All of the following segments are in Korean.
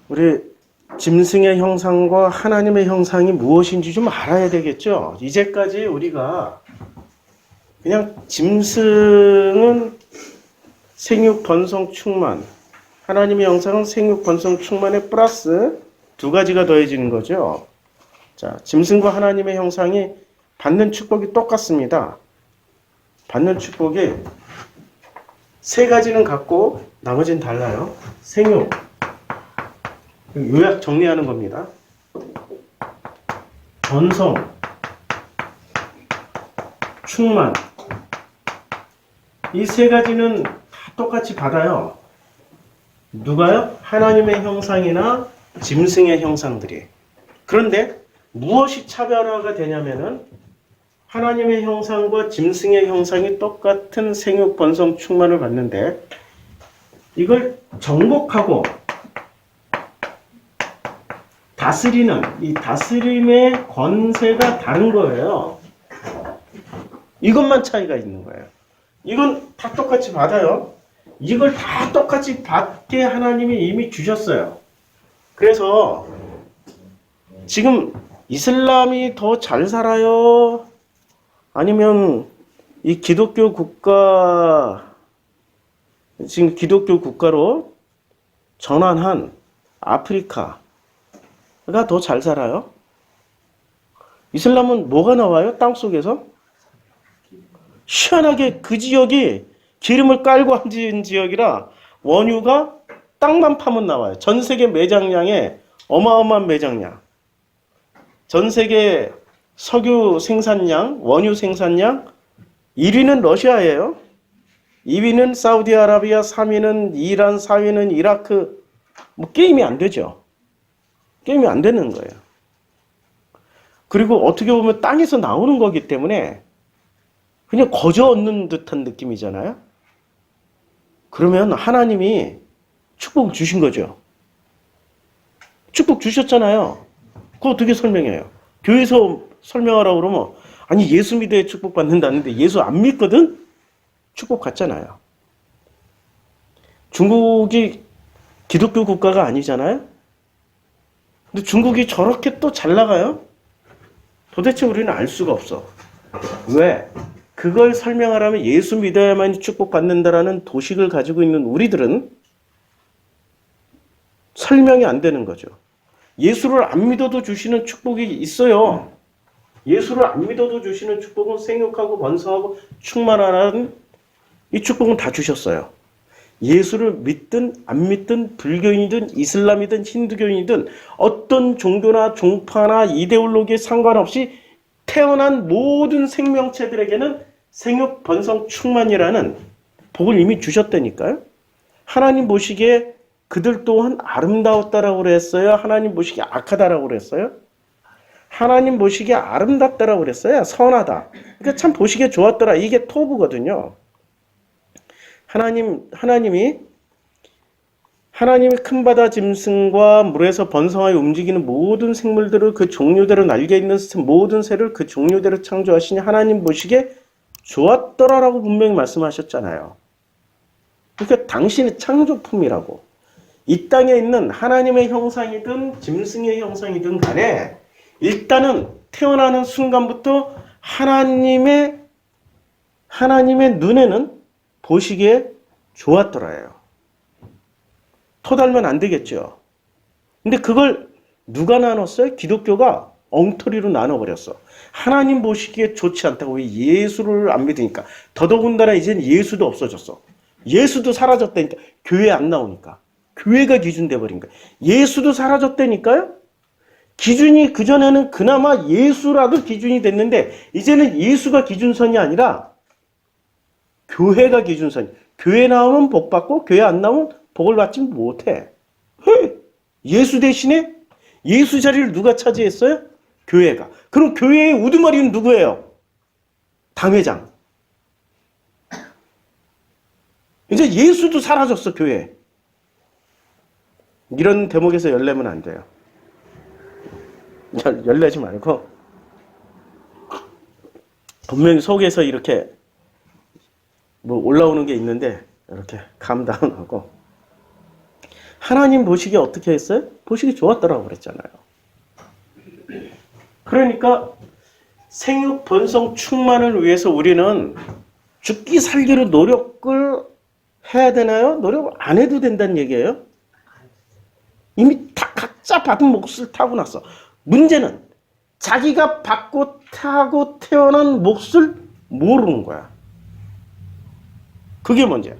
우리 짐승의 형상과 하나님의 형상이 무엇인지 좀 알아야 되겠죠? 이제까지 우리가 그냥 짐승은 생육, 번성, 충만, 하나님의 형상은 생육, 번성, 충만에 플러스 두 가지가 더해지는 거죠. 자, 짐승과 하나님의 형상이 받는 축복이 똑같습니다. 받는 축복이 세 가지는 같고 나머지는 달라요. 생육, 요약 정리하는 겁니다. 번성, 충만, 이 세 가지는 다 똑같이 받아요. 누가요? 하나님의 형상이나 짐승의 형상들이. 그런데 무엇이 차별화가 되냐면은 하나님의 형상과 짐승의 형상이 똑같은 생육, 번성, 충만을 받는데 이걸 정복하고 다스리는 이 다스림의 권세가 다른 거예요. 이것만 차이가 있는 거예요. 이건 다 똑같이 받아요. 이걸 다 똑같이 받게 하나님이 이미 주셨어요. 그래서 지금 이슬람이 더 잘 살아요? 아니면 이 기독교 국가, 지금 기독교 국가로 전환한 아프리카가 더 잘 살아요? 이슬람은 뭐가 나와요? 땅속에서? 희한하게 그 지역이 기름을 깔고 앉은 지역이라 원유가 땅만 파면 나와요. 전 세계 매장량에 어마어마한 매장량. 전 세계 석유 생산량, 원유 생산량 1위는 러시아예요. 2위는 사우디아라비아, 3위는 이란, 4위는 이라크. 뭐 게임이 안 되죠. 게임이 안 되는 거예요. 그리고 어떻게 보면 땅에서 나오는 거기 때문에 그냥 거저 얻는 듯한 느낌이잖아요. 그러면 하나님이 축복 주신 거죠. 축복 주셨잖아요. 그거 어떻게 설명해요? 교회에서 설명하라고 그러면 아니 예수 믿어야 축복 받는다는데 예수 안 믿거든? 축복 받잖아요. 중국이 기독교 국가가 아니잖아요. 근데 중국이 저렇게 또 잘 나가요? 도대체 우리는 알 수가 없어. 왜? 그걸 설명하려면 예수 믿어야만 축복받는다라는 도식을 가지고 있는 우리들은 설명이 안 되는 거죠. 예수를 안 믿어도 주시는 축복이 있어요. 예수를 안 믿어도 주시는 축복은 생육하고 번성하고 충만하는 이 축복은 다 주셨어요. 예수를 믿든 안 믿든 불교인이든 이슬람이든 힌두교인이든 어떤 종교나 종파나 이데올로기에 상관없이 태어난 모든 생명체들에게는 생육, 번성, 충만이라는 복을 이미 주셨다니까요. 하나님 보시기에 그들 또한 아름다웠다라고 그랬어요? 하나님 보시기에 악하다라고 그랬어요? 하나님 보시기에 아름답다라고 그랬어요? 선하다. 그러니까 참 보시기에 좋았더라. 이게 토부거든요. 하나님이 큰 바다 짐승과 물에서 번성하여 움직이는 모든 생물들을 그 종류대로 날개 있는 모든 새를 그 종류대로 창조하시니 하나님 보시기에 좋았더라라고 분명히 말씀하셨잖아요. 그러니까 당신의 창조품이라고. 이 땅에 있는 하나님의 형상이든 짐승의 형상이든 간에 일단은 태어나는 순간부터 하나님의 눈에는 보시기에 좋았더라예요. 토달면 안 되겠죠. 근데 그걸 누가 나눴어요? 기독교가 엉터리로 나눠버렸어. 하나님 보시기에 좋지 않다고. 왜? 예수를 안 믿으니까. 더더군다나 이제는 예수도 없어졌어. 예수도 사라졌다니까. 교회 안 나오니까. 교회가 기준 돼버린 거야. 예수도 사라졌다니까요. 기준이 그전에는 그나마 예수라도 기준이 됐는데 이제는 예수가 기준선이 아니라 교회가 기준선이. 교회 나오면 복 받고 교회 안 나오면 복을 받지 못해. 예수 대신에 예수 자리를 누가 차지했어요? 교회가. 그럼 교회의 우두머리는 누구예요? 당회장. 이제 예수도 사라졌어, 교회. 이런 대목에서 열내면 안 돼요. 열내지 말고 분명히 속에서 이렇게 뭐 올라오는 게 있는데 이렇게 감다운하고 하나님 보시기에 어떻게 했어요? 보시기 좋았더라고 그랬잖아요. 그러니까 생육 번성 충만을 위해서 우리는 죽기 살기로 노력을 해야 되나요? 노력을 안 해도 된다는 얘기예요. 이미 다 각자 받은 몫을 타고 났어. 문제는 자기가 받고 타고 태어난 몫을 모르는 거야. 그게 문제야.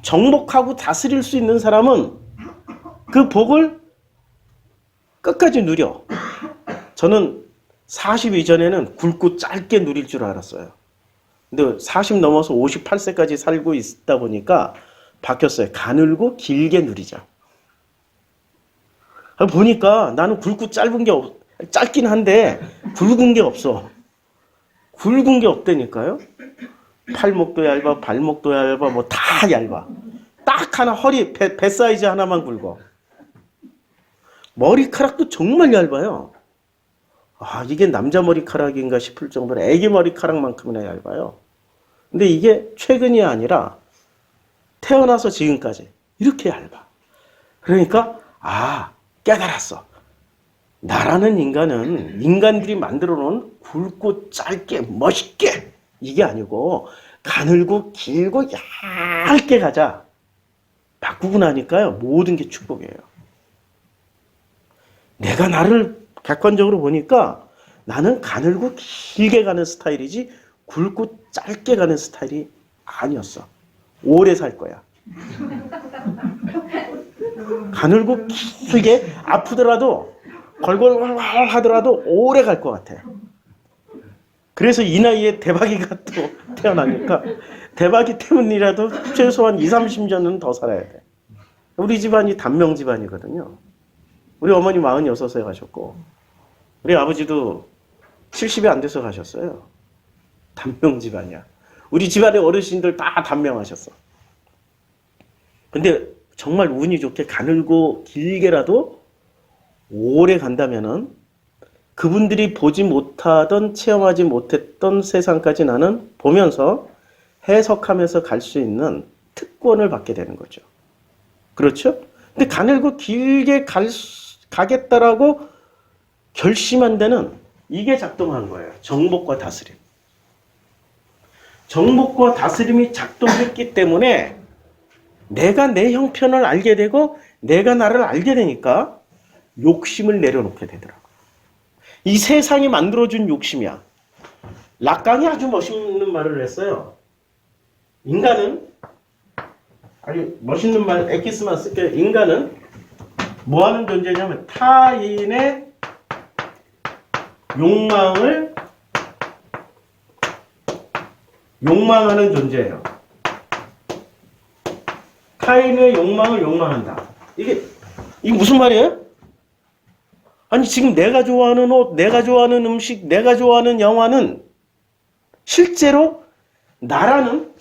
정복하고 다스릴 수 있는 사람은 그 복을 끝까지 누려. 저는 40 이전에는 굵고 짧게 누릴 줄 알았어요. 근데 40 넘어서 58세까지 살고 있다 보니까 바뀌었어요. 가늘고 길게 누리자. 보니까 나는 굵고 짧은 게 짧긴 한데 굵은 게 없어. 굵은 게 없다니까요. 팔목도 얇아, 발목도 얇아, 뭐 다 얇아. 딱 하나 허리, 배 사이즈 하나만 굵어. 머리카락도 정말 얇아요. 아, 이게 남자 머리카락인가 싶을 정도로 애기 머리카락만큼이나 얇아요. 근데 이게 최근이 아니라 태어나서 지금까지 이렇게 얇아. 그러니까 깨달았어. 나라는 인간은 인간들이 만들어 놓은 굵고 짧게 멋있게 이게 아니고 가늘고 길고 얇게 가자. 바꾸고 나니까요. 모든 게 축복이에요. 내가 나를 객관적으로 보니까 나는 가늘고 길게 가는 스타일이지 굵고 짧게 가는 스타일이 아니었어. 오래 살 거야. 가늘고 길게 아프더라도 걸걸걸 하더라도 오래 갈 것 같아. 그래서 이 나이에 대박이가 또 태어나니까 대박이 때문이라도 최소한 20, 30년은 더 살아야 돼. 우리 집안이 단명 집안이거든요. 우리 어머니 46세 가셨고 우리 아버지도 70이 안 돼서 가셨어요. 단명 집안이야. 우리 집안의 어르신들 다 단명하셨어. 근데 정말 운이 좋게 가늘고 길게라도 오래 간다면은 그분들이 보지 못하던 체험하지 못했던 세상까지 나는 보면서 해석하면서 갈 수 있는 특권을 받게 되는 거죠. 그렇죠? 근데 가늘고 길게 가겠다라고 결심한 데는 이게 작동한 거예요. 정복과 다스림. 정복과 다스림이 작동했기 때문에 내가 내 형편을 알게 되고 내가 나를 알게 되니까 욕심을 내려놓게 되더라고요. 이 세상이 만들어준 욕심이야. 락강이 아주 멋있는 말을 했어요. 인간은 아주 멋있는 말, 엑기스만 쓸게요. 인간은 뭐 하는 존재냐면 타인의 욕망하는 존재예요. 타인의 욕망을 욕망한다. 이게 무슨 말이에요? 아니 지금 내가 좋아하는 옷, 내가 좋아하는 음식, 내가 좋아하는 영화는 실제로 나라는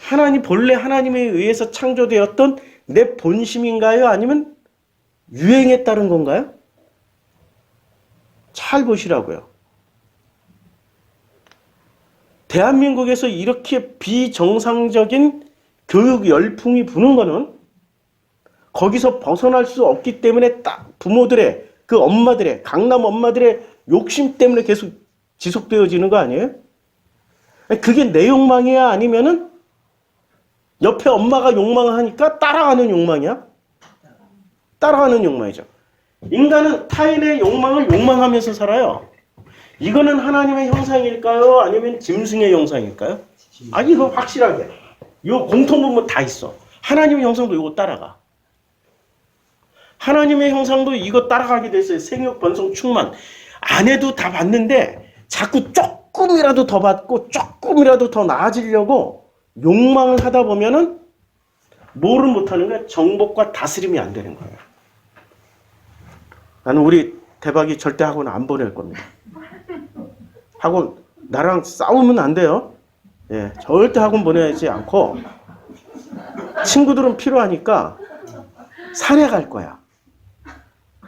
본래 하나님에 의해서 창조되었던 내 본심인가요? 아니면 유행에 따른 건가요? 잘 보시라고요. 대한민국에서 이렇게 비정상적인 교육 열풍이 부는 거는 거기서 벗어날 수 없기 때문에 딱 부모들의 그 엄마들의 강남 엄마들의 욕심 때문에 계속 지속되어지는 거 아니에요? 그게 내 욕망이야? 아니면은 옆에 엄마가 욕망하니까 따라가는 욕망이야? 따라가는 욕망이죠. 인간은 타인의 욕망을 욕망하면서 살아요. 이거는 하나님의 형상일까요? 아니면 짐승의 형상일까요? 아니 이거 확실하게 이 공통부분 다 있어. 하나님의 형상도 이거 따라가. 하나님의 형상도 이거 따라가게 됐어요. 생육, 번성, 충만. 안 해도 다 받는데 자꾸 조금이라도 더 받고 조금이라도 더 나아지려고 욕망을 하다 보면은 뭐를 못하는 거야? 정복과 다스림이 안 되는 거예요. 나는 우리 대박이 절대 학원 안 보낼 겁니다. 학원 나랑 싸우면 안 돼요. 예, 절대 학원 보내지 않고 친구들은 필요하니까 산에 갈 거야.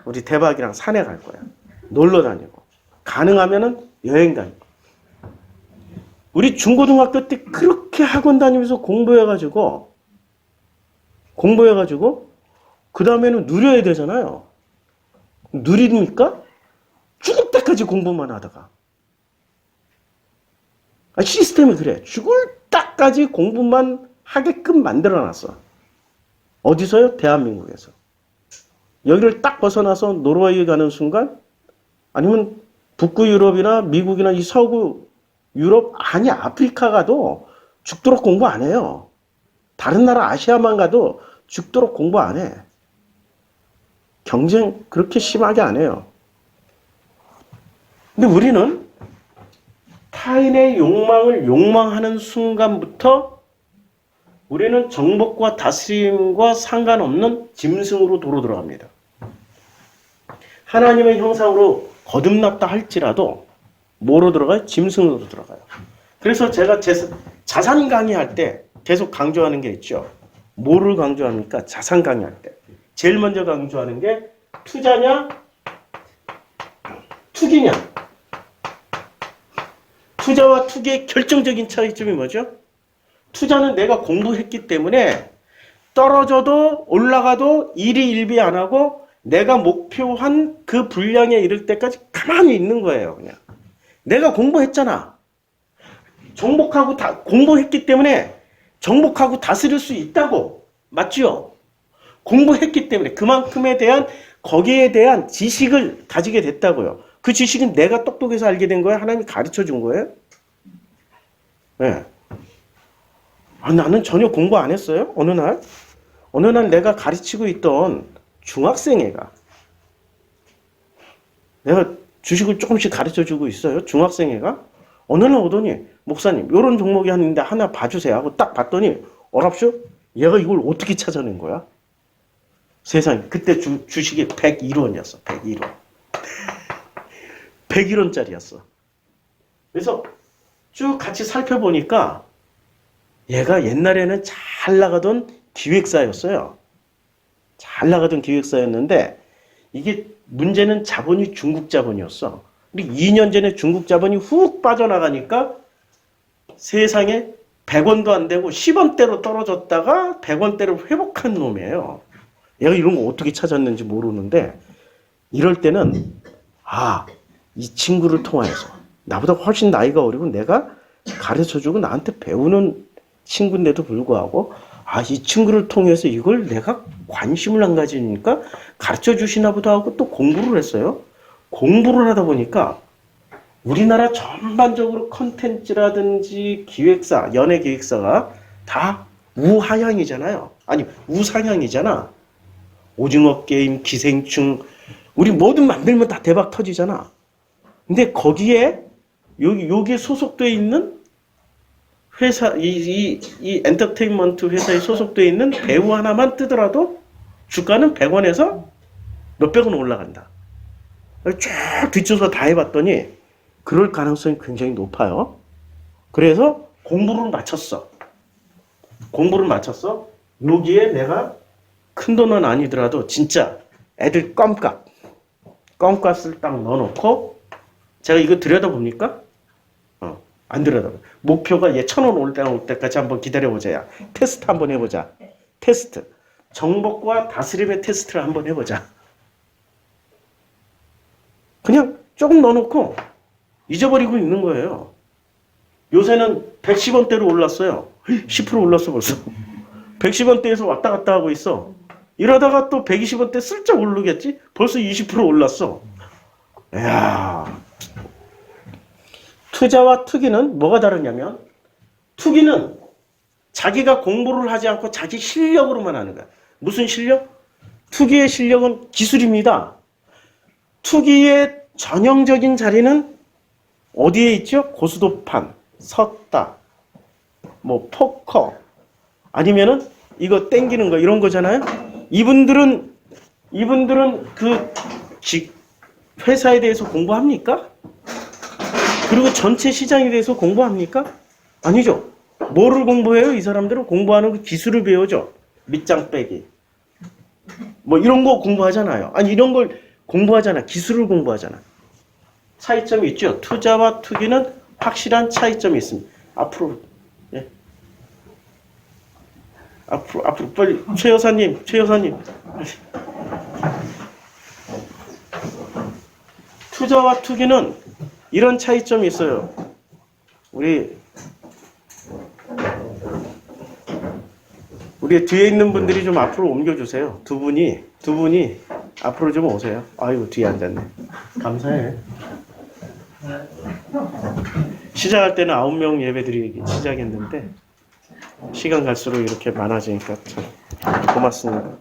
우리 대박이랑 산에 갈 거야. 놀러 다니고 가능하면은 여행 다니고. 우리 중고등학교 때 그렇게 학원 다니면서 공부해가지고 그 다음에는 누려야 되잖아요. 누립니까? 죽을 때까지 공부만 하다가. 시스템이 그래. 죽을 때까지 공부만 하게끔 만들어놨어. 어디서요? 대한민국에서. 여기를 딱 벗어나서 노르웨이 가는 순간, 아니면 북구 유럽이나 미국이나 이 서구 유럽, 아니 아프리카 가도 죽도록 공부 안 해요. 다른 나라 아시아만 가도 죽도록 공부 안 해. 경쟁 그렇게 심하게 안 해요. 근데 우리는 타인의 욕망을 욕망하는 순간부터 우리는 정복과 다스림과 상관없는 짐승으로 도로 들어갑니다. 하나님의 형상으로 거듭났다 할지라도 뭐로 들어가요? 짐승으로 들어가요. 그래서 제가 자산 강의할 때 계속 강조하는 게 있죠. 뭐를 강조합니까? 자산 강의할 때. 제일 먼저 강조하는 게 투자냐, 투기냐. 투자와 투기의 결정적인 차이점이 뭐죠? 투자는 내가 공부했기 때문에 떨어져도 올라가도 일희일비 안 하고 내가 목표한 그 분량에 이를 때까지 가만히 있는 거예요. 그냥 내가 공부했잖아. 정복하고 공부했기 때문에 정복하고 다스릴 수 있다고. 맞죠? 공부했기 때문에 그만큼에 대한 거기에 대한 지식을 가지게 됐다고요. 그 지식은 내가 똑똑해서 알게 된 거예요? 하나님이 가르쳐 준 거예요? 네. 나는 전혀 공부 안 했어요. 어느 날 내가 가르치고 있던 중학생 애가, 내가 주식을 조금씩 가르쳐 주고 있어요. 중학생 애가 어느 날 오더니, 목사님 이런 종목이 있는데 하나 봐주세요 하고 딱 봤더니 어랍쇼? 얘가 이걸 어떻게 찾아낸 거야? 세상에. 그때 주식이 101원이었어. 101원. 101원짜리였어. 그래서 쭉 같이 살펴보니까 얘가 옛날에는 잘 나가던 기획사였어요. 잘 나가던 기획사였는데 이게 문제는 자본이 중국 자본이었어. 근데 2년 전에 중국 자본이 훅 빠져나가니까 세상에 100원도 안 되고 10원대로 떨어졌다가 100원대로 회복한 놈이에요. 얘가 이런 거 어떻게 찾았는지 모르는데 이럴 때는 이 친구를 통해서 나보다 훨씬 나이가 어리고 내가 가르쳐주고 나한테 배우는 친구인데도 불구하고 이 친구를 통해서 이걸 내가 관심을 안 가지니까 가르쳐주시나 보다 하고 또 공부를 했어요. 공부를 하다 보니까 우리나라 전반적으로 컨텐츠라든지 기획사, 연예 기획사가 다 우하향이잖아요. 아니 우상향이잖아. 오징어 게임, 기생충, 우리 뭐든 만들면 다 대박 터지잖아. 근데 거기에 여기에 소속돼 있는 회사, 이 엔터테인먼트 회사에 소속돼 있는 배우 하나만 뜨더라도 주가는 100원에서 몇백 원 올라간다. 쭉 뒤쳐서 다 해봤더니 그럴 가능성이 굉장히 높아요. 그래서 공부를 마쳤어. 여기에 내가 큰 돈은 아니더라도 진짜 애들 껌값을 딱 넣어놓고 제가 이거 들여다봅니까? 안 들여다봐. 목표가 얘 1,000원 올 때까지 한번 기다려보자. 야. 테스트 한번 해보자. 테스트. 정복과 다스림의 테스트를 한번 해보자. 그냥 조금 넣어놓고 잊어버리고 있는 거예요. 요새는 110원대로 올랐어요. 10% 올랐어 벌써. 110원대에서 왔다 갔다 하고 있어. 이러다가 또 120원대 슬쩍 오르겠지? 벌써 20% 올랐어. 이야. 투자와 투기는 뭐가 다르냐면 투기는 자기가 공부를 하지 않고 자기 실력으로만 하는 거야. 무슨 실력? 투기의 실력은 기술입니다. 투기의 전형적인 자리는 어디에 있죠? 고스톱판, 섰다, 뭐 포커, 아니면은 이거 땡기는 거 이런 거잖아요. 이분들은 그 회사에 대해서 공부합니까? 그리고 전체 시장에 대해서 공부합니까? 아니죠. 뭐를 공부해요? 이 사람들은 공부하는 그 기술을 배우죠. 밑장 빼기. 뭐 이런 거 공부하잖아요. 아니 이런 걸 공부하잖아. 기술을 공부하잖아. 차이점이 있죠. 투자와 투기는 확실한 차이점이 있습니다. 앞으로. 예. 앞으로 빨리 최 여사님. 투자와 투기는 이런 차이점이 있어요. 우리 뒤에 있는 분들이 좀 앞으로 옮겨주세요. 두 분이 앞으로 좀 오세요. 아이고, 뒤에 앉았네. 감사해. 시작할 때는 9명 예배드리기 시작했는데 시간 갈수록 이렇게 많아지니까 참 고맙습니다.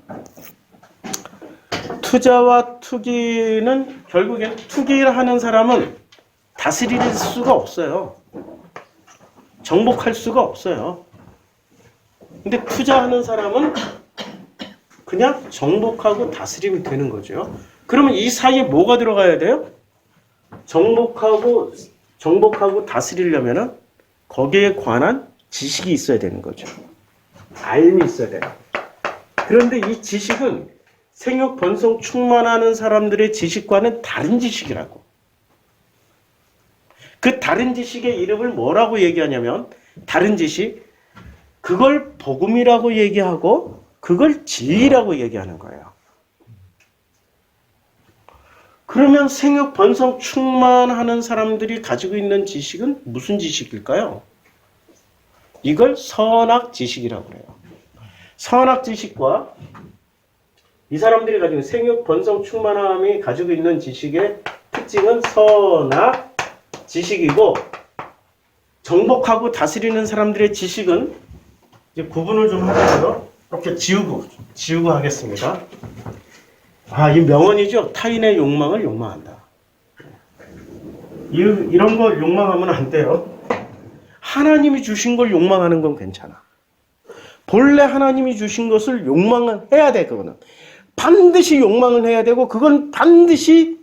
투자와 투기는 결국엔 투기를 하는 사람은 다스릴 수가 없어요. 정복할 수가 없어요. 근데 투자하는 사람은 그냥 정복하고 다스림이 되는 거죠. 그러면 이 사이에 뭐가 들어가야 돼요? 정복하고 다스리려면은 거기에 관한 지식이 있어야 되는 거죠. 알미 있어야 돼요. 그런데 이 지식은 생육 번성 충만하는 사람들의 지식과는 다른 지식이라고. 그 다른 지식의 이름을 뭐라고 얘기하냐면, 다른 지식, 그걸 복음이라고 얘기하고 그걸 진리라고 얘기하는 거예요. 그러면 생육 번성 충만하는 사람들이 가지고 있는 지식은 무슨 지식일까요? 이걸 선악 지식이라고 해요. 선악 지식과 이 사람들이 가지고 있는 생육 번성 충만함이 가지고 있는 지식의 특징은 선악 지식이고, 정복하고 다스리는 사람들의 지식은 이제 구분을 좀 하고요. 이렇게 지우고 하겠습니다. 이 명언이죠. 타인의 욕망을 욕망한다. 이런 걸 욕망하면 안 돼요. 하나님이 주신 걸 욕망하는 건 괜찮아. 본래 하나님이 주신 것을 욕망을 해야 돼. 그거는 반드시 욕망을 해야 되고, 그건 반드시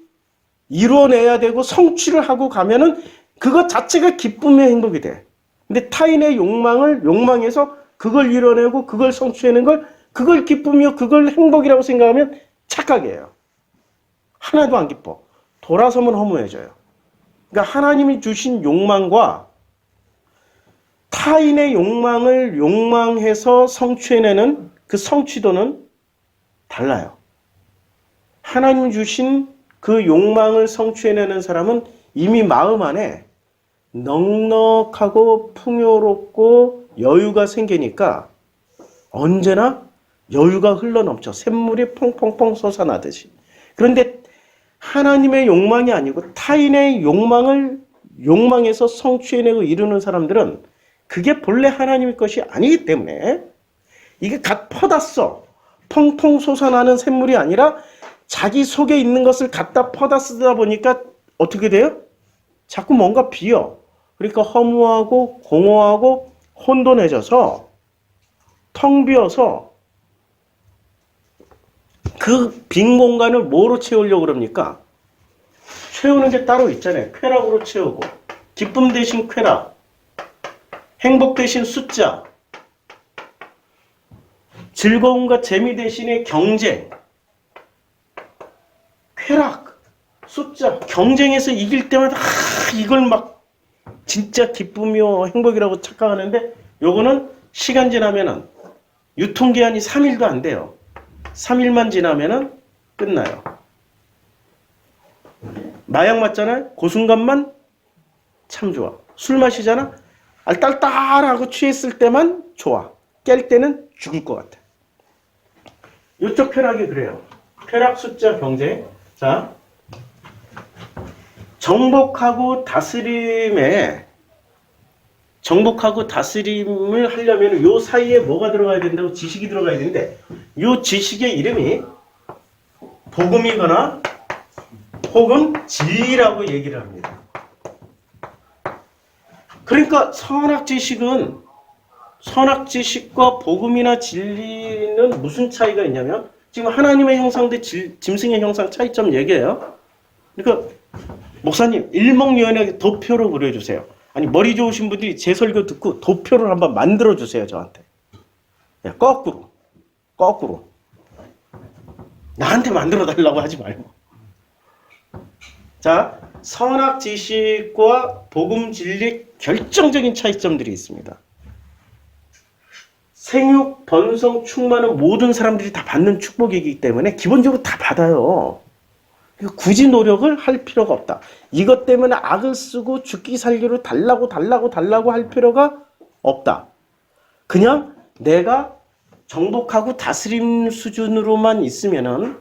이루어내야 되고, 성취를 하고 가면은 그것 자체가 기쁨의 행복이 돼. 근데 타인의 욕망을 욕망해서 그걸 이뤄내고 그걸 성취하는 걸, 그걸 기쁨이요, 그걸 행복이라고 생각하면 착각이에요. 하나도 안 기뻐. 돌아서면 허무해져요. 그러니까 하나님이 주신 욕망과 타인의 욕망을 욕망해서 성취해내는 그 성취도는 달라요. 하나님 주신 그 욕망을 성취해내는 사람은 이미 마음 안에 넉넉하고 풍요롭고 여유가 생기니까 언제나 여유가 흘러넘쳐 샘물이 펑펑펑 솟아나듯이. 그런데 하나님의 욕망이 아니고 타인의 욕망을 욕망해서 성취해내고 이루는 사람들은 그게 본래 하나님의 것이 아니기 때문에 이게 갓 퍼다 펑펑 솟아나는 샘물이 아니라 자기 속에 있는 것을 갖다 퍼다 쓰다 보니까 어떻게 돼요? 자꾸 뭔가 비어. 그러니까 허무하고 공허하고 혼돈해져서 텅 비어서 그 빈 공간을 뭐로 채우려고 그럽니까? 채우는 게 따로 있잖아요. 쾌락으로 채우고, 기쁨 대신 쾌락, 행복 대신 숫자, 즐거움과 재미 대신에 경쟁, 쾌락, 숫자, 경쟁에서 이길 때마다 이걸 막 진짜 기쁨이요 행복이라고 착각하는데, 요거는 시간 지나면은 유통기한이 3일도 안 돼요. 3일만 지나면은 끝나요. 마약 맞잖아요. 그 순간만 참 좋아. 술 마시잖아. 알딸딸하고 취했을 때만 좋아. 깰 때는 죽을 것 같아. 이쪽 쾌락이 그래요. 쾌락, 숫자, 경쟁. 자, 정복하고 다스림을 하려면 요 사이에 뭐가 들어가야 된다고? 지식이 들어가야 되는데, 요 지식의 이름이 복음이거나 혹은 진리라고 얘기를 합니다. 그러니까 선악지식과 복음이나 진리는 무슨 차이가 있냐면, 지금 하나님의 형상 대 짐승의 형상 차이점 얘기해요. 그러니까 목사님 일목요연하게 도표로 그려주세요. 아니, 머리 좋으신 분들이 제 설교 듣고 도표를 한번 만들어주세요. 저한테. 야, 거꾸로 나한테 만들어달라고 하지 말고. 자, 선악지식과 복음 진리 결정적인 차이점들이 있습니다. 생육, 번성, 충만은 모든 사람들이 다 받는 축복이기 때문에 기본적으로 다 받아요. 굳이 노력을 할 필요가 없다. 이것 때문에 악을 쓰고 죽기 살기로 달라고 할 필요가 없다. 그냥 내가 정복하고 다스림 수준으로만 있으면은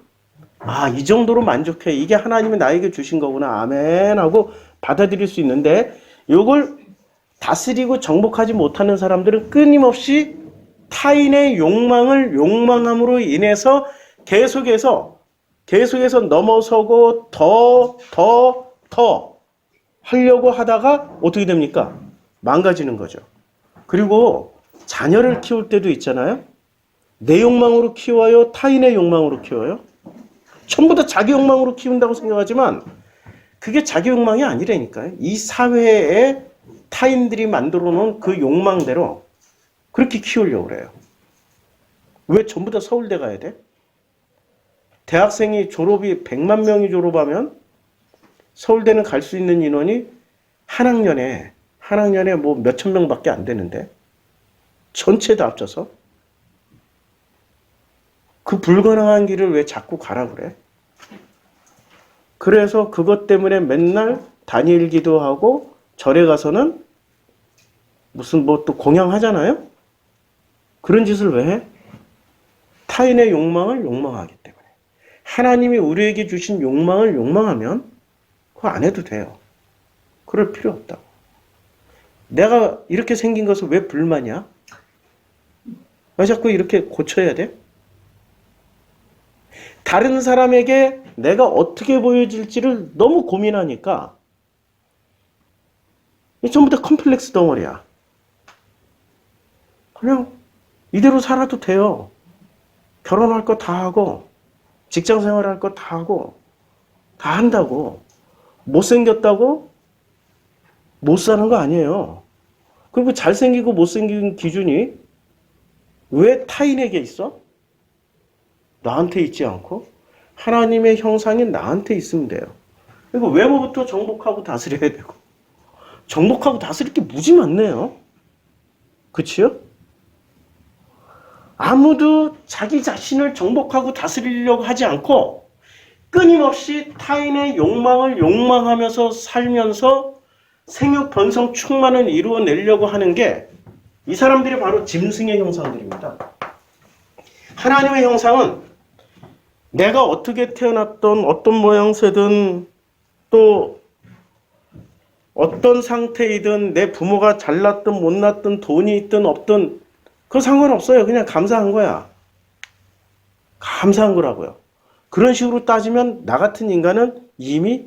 이 정도로 만족해. 이게 하나님이 나에게 주신 거구나. 아멘 하고 받아들일 수 있는데 이걸 다스리고 정복하지 못하는 사람들은 끊임없이 타인의 욕망함으로 인해서 계속해서 넘어서고 더 하려고 하다가 어떻게 됩니까? 망가지는 거죠. 그리고 자녀를 키울 때도 있잖아요. 내 욕망으로 키워요? 타인의 욕망으로 키워요? 전부 다 자기 욕망으로 키운다고 생각하지만 그게 자기 욕망이 아니라니까요. 이 사회에 타인들이 만들어 놓은 그 욕망대로 그렇게 키우려고 그래요. 왜 전부 다 서울대 가야 돼? 대학생이 졸업이 100만 명이 졸업하면 서울대는 갈 수 있는 인원이 한 학년에 뭐 몇천 명밖에 안 되는데 전체 다 합쳐서 그 불가능한 길을 왜 자꾸 가라 그래? 그래서 그것 때문에 맨날 다니엘 기도하고 절에 가서는 무슨 뭐 또 공양하잖아요? 그런 짓을 왜 해? 타인의 욕망을 욕망하기 때문에. 하나님이 우리에게 주신 욕망을 욕망하면 그거 안 해도 돼요. 그럴 필요 없다고. 내가 이렇게 생긴 것은 왜 불만이야? 왜 자꾸 이렇게 고쳐야 돼? 다른 사람에게 내가 어떻게 보여질지를 너무 고민하니까 전부 다 컴플렉스 덩어리야. 그냥 이대로 살아도 돼요. 결혼할 거 다 하고 직장 생활할 거 다 하고 다 한다고. 못생겼다고 못 사는 거 아니에요. 그리고 잘생기고 못생긴 기준이 왜 타인에게 있어? 나한테 있지 않고 하나님의 형상이 나한테 있으면 돼요. 그리고 외모부터 정복하고 다스려야 되고 정복하고 다스릴 게 무지 많네요. 그치요? 아무도 자기 자신을 정복하고 다스리려고 하지 않고 끊임없이 타인의 욕망을 욕망하면서 살면서 생육, 번성, 충만을 이루어내려고 하는 게 이 사람들이 바로 짐승의 형상들입니다. 하나님의 형상은 내가 어떻게 태어났던 어떤 모양새든 또 어떤 상태이든 내 부모가 잘났든 못났든 돈이 있든 없든 그거 상관없어요. 그냥 감사한 거야. 감사한 거라고요. 그런 식으로 따지면 나 같은 인간은 이미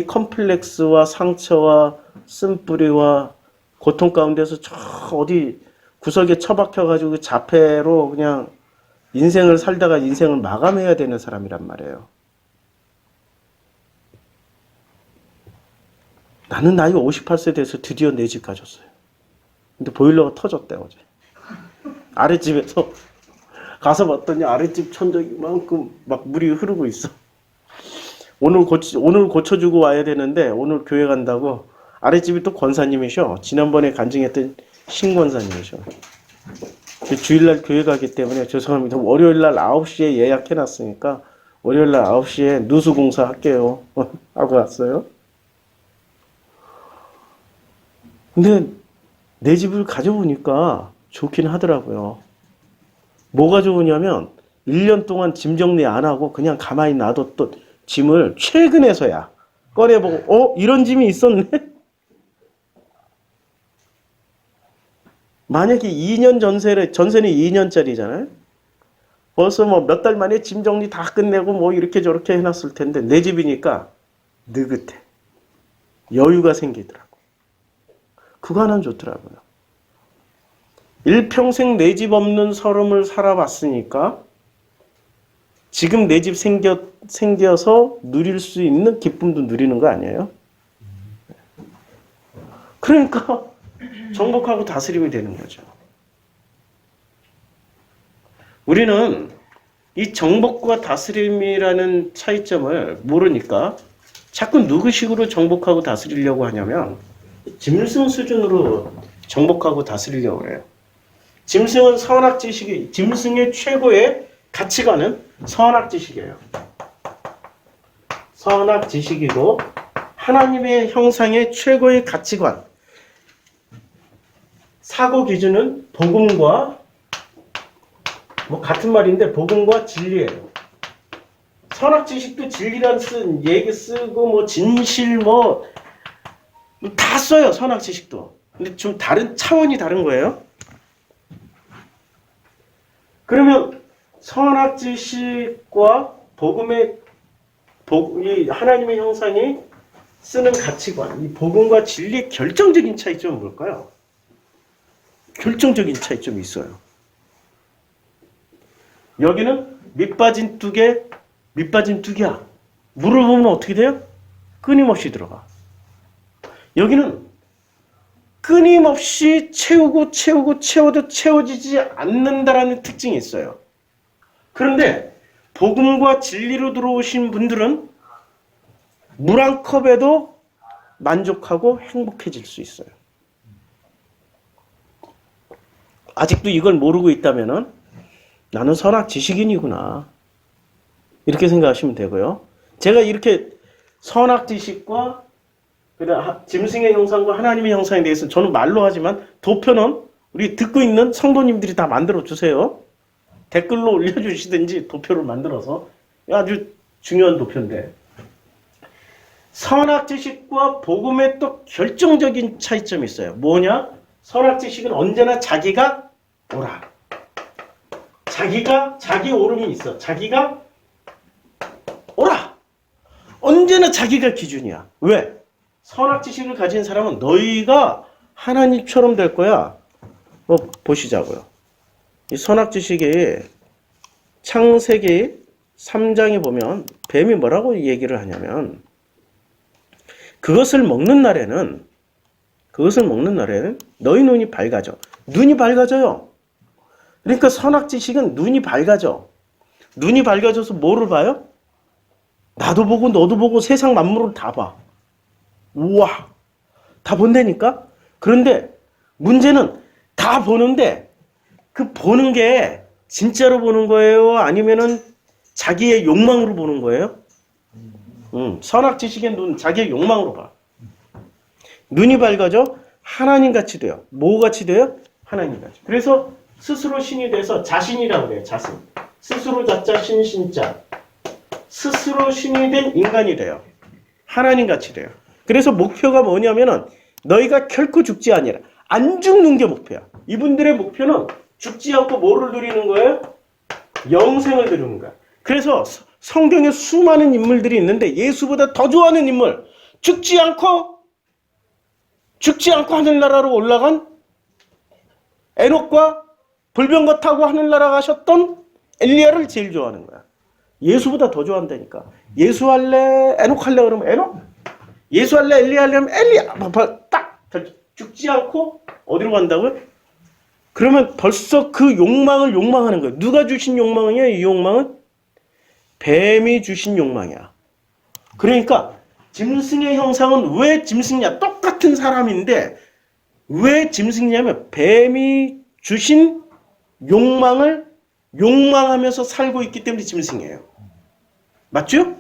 컴플렉스와 상처와 쓴뿌리와 고통 가운데서 저 어디 구석에 처박혀가지고 자폐로 그냥 인생을 살다가 인생을 마감해야 되는 사람이란 말이에요. 나는 나이 58세 돼서 드디어 내 집 가졌어요. 근데 보일러가 터졌대 어제. 아랫집에서 가서 봤더니 아랫집 천장이만큼 막 물이 흐르고 있어. 오늘 고쳐주고 와야 되는데 오늘 교회 간다고. 아랫집이 또 권사님이셔. 지난번에 간증했던 신권사님이셔. 주일날 교회 가기 때문에 죄송합니다. 월요일날 9시에 예약해놨으니까 월요일날 9시에 누수공사 할게요. 하고 왔어요. 근데 내 집을 가져보니까 좋긴 하더라고요. 뭐가 좋으냐면 1년 동안 짐 정리 안 하고 그냥 가만히 놔뒀던 짐을 최근에서야 꺼내보고 이런 짐이 있었네? 만약에 2년 전세는 2년짜리잖아요? 벌써 뭐 몇 달 만에 짐 정리 다 끝내고 뭐 이렇게 저렇게 해놨을 텐데 내 집이니까 느긋해. 여유가 생기더라고. 그거 하나는 좋더라고요. 일평생 내 집 없는 서름을 살아봤으니까 지금 내 집 생겨서 누릴 수 있는 기쁨도 누리는 거 아니에요? 그러니까 정복하고 다스림이 되는 거죠. 우리는 이 정복과 다스림이라는 차이점을 모르니까 자꾸 누구 식으로 정복하고 다스리려고 하냐면 짐승 수준으로 정복하고 다스리려고 해요. 짐승은 선악지식이 짐승의 최고의 가치관은 선악지식이에요. 선악지식이고 하나님의 형상의 최고의 가치관 사고 기준은 복음과 뭐 같은 말인데 복음과 진리예요. 선악지식도 진리란 쓴 얘기 쓰고 뭐 진실 뭐 다 써요. 선악지식도. 근데 좀 다른 차원이 다른 거예요. 그러면 선악지식과 이 하나님의 형상이 쓰는 가치관, 이 복음과 진리의 결정적인 차이점은 뭘까요? 결정적인 차이점이 있어요. 여기는 밑빠진 뚝에 밑빠진 뚝이야. 물을 보면 어떻게 돼요? 끊임없이 들어가. 여기는 끊임없이 채우고 채워도 채워지지 않는다라는 특징이 있어요. 그런데 복음과 진리로 들어오신 분들은 물 한 컵에도 만족하고 행복해질 수 있어요. 아직도 이걸 모르고 있다면은 나는 선악지식인이구나. 이렇게 생각하시면 되고요. 제가 이렇게 선악지식과 짐승의 형상과 하나님의 형상에 대해서 저는 말로 하지만 도표는 우리 듣고 있는 성도님들이 다 만들어 주세요. 댓글로 올려주시든지 도표를 만들어서 아주 중요한 도표인데 선악지식과 복음의 또 결정적인 차이점이 있어요. 뭐냐? 선악지식은 언제나 자기가 옳아. 자기 옳음이 있어. 자기가 옳아. 언제나 자기가 기준이야. 왜? 선악지식을 가진 사람은 너희가 하나님처럼 될 거야. 보시자고요. 이 선악지식이 창세기 3장에 보면 뱀이 뭐라고 얘기를 하냐면 그것을 먹는 날에는 너희 눈이 밝아져. 눈이 밝아져요. 그러니까 선악지식은 눈이 밝아져. 눈이 밝아져서 뭐를 봐요? 나도 보고 너도 보고 세상 만물을 다 봐. 우와, 다 본다니까? 그런데 문제는 다 보는데 그 보는 게 진짜로 보는 거예요? 아니면은 자기의 욕망으로 보는 거예요? 선악지식의 눈, 자기의 욕망으로 봐. 눈이 밝아져 하나님같이 돼요. 뭐같이 돼요? 하나님같이. 그래서 스스로 신이 돼서 자신이라고 그래요. 자신. 스스로 자자 신자. 스스로 신이 된 인간이 돼요. 하나님같이 돼요. 그래서 목표가 뭐냐면은 너희가 결코 죽지 아니라 안 죽는 게 목표야. 이분들의 목표는 죽지 않고 뭐를 누리는 거예요? 영생을 누리는 거야. 그래서 성경에 수많은 인물들이 있는데 예수보다 더 좋아하는 인물, 죽지 않고 하늘나라로 올라간 에녹과 불병거 타고 하늘나라 가셨던 엘리야를 제일 좋아하는 거야. 예수보다 더 좋아한다니까. 예수 할래? 에녹 할래? 그러면 에녹? 예수 할래? 엘리야 할래? 하면 엘리야! 딱! 죽지 않고 어디로 간다고요? 그러면 벌써 그 욕망을 욕망하는 거예요. 누가 주신 욕망이야? 이 욕망은? 뱀이 주신 욕망이야. 그러니까 짐승의 형상은 왜 짐승이냐? 똑같은 사람인데 왜 짐승이냐면 뱀이 주신 욕망을 욕망하면서 살고 있기 때문에 짐승이에요. 맞죠?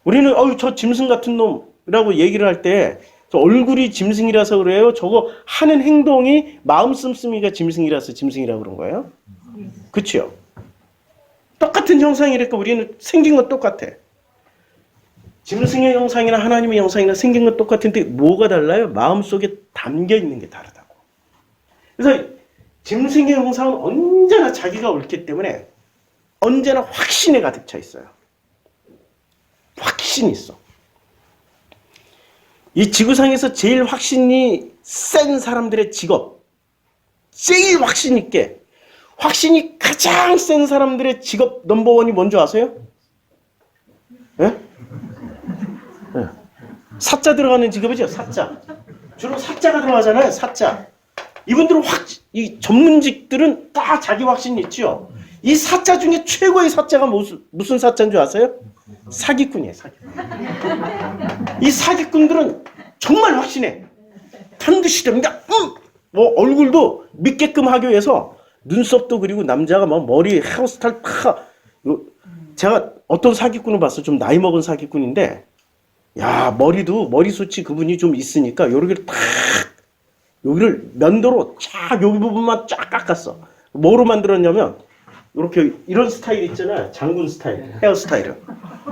우리는 저 짐승 같은 놈이라고 얘기를 할 때 저 얼굴이 짐승이라서 그래요. 저거 하는 행동이 마음 씀씀이가 짐승이라서 짐승이라고 그런 거예요. 그렇죠? 똑같은 형상이니까 우리는 생긴 건 똑같아. 짐승의 형상이나 하나님의 형상이나 생긴 건 똑같은데 뭐가 달라요? 마음속에 담겨 있는 게 다르다고. 그래서 짐승의 형상은 언제나 자기가 옳기 때문에 언제나 확신에 가득 차 있어요. 확신이 있어. 이 지구상에서 제일 확신이 센 사람들의 직업, 제일 확신 있게, 확신이 가장 센 사람들의 직업 넘버원이 뭔지 아세요? 예? 예. 사자 들어가는 직업이죠, 사자. 주로 사자가 들어가잖아요, 사자. 이분들은 이 전문직들은 다 자기 확신이 있죠. 이 사자 중에 최고의 사자가 무슨 사자인 줄 아세요? 사기꾼이에요, 사기꾼. 이 사기꾼들은 정말 확신해. 반드시 됩니다. 뭐 얼굴도 믿게끔 하기 위해서 눈썹도 그리고 남자가 막 머리 헤어스타일 다 제가 어떤 사기꾼을 봤어. 좀 나이 먹은 사기꾼인데 야 머리도 머리숱이 그분이 좀 있으니까 여기를 탁 여기를 면도로 쫙 여기 부분만 쫙 깎았어. 뭐로 만들었냐면 이렇게 이런 스타일 있잖아요. 장군 스타일 헤어스타일을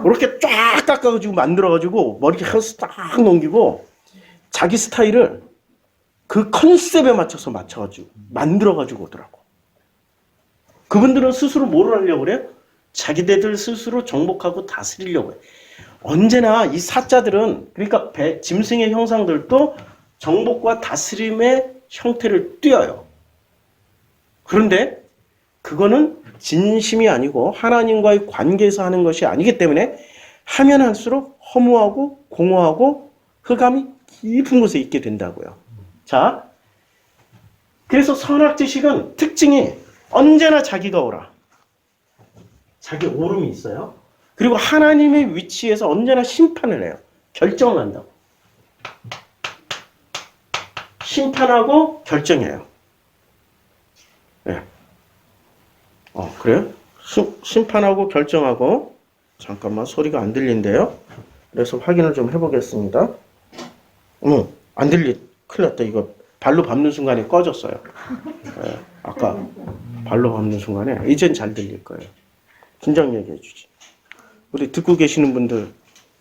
이렇게 쫙 깎아가지고 만들어가지고 머리 헤어스타일 딱 넘기고 자기 스타일을 그 컨셉에 맞춰가지고 만들어가지고 오더라고. 그분들은 스스로 뭘 하려고 그래요? 자기네들 스스로 정복하고 다스리려고 해. 언제나 이 사자들은 그러니까 짐승의 형상들도 정복과 다스림의 형태를 띄어요. 그런데 그거는 진심이 아니고 하나님과의 관계에서 하는 것이 아니기 때문에 하면 할수록 허무하고 공허하고 흑암이 깊은 곳에 있게 된다고요. 자, 그래서 선악지식은 특징이 언제나 자기가 오라. 자기 오름이 있어요. 그리고 하나님의 위치에서 언제나 심판을 해요. 결정을 한다고. 심판하고 결정해요. 네. 그래요? 심판하고 결정하고 잠깐만 소리가 안 들린대요. 그래서 확인을 좀 해보겠습니다. 안 큰일 났다. 이거 발로 밟는 순간에 꺼졌어요. 네. 아까 발로 밟는 순간에 이젠 잘 들릴 거예요. 진작 얘기해 주지. 우리 듣고 계시는 분들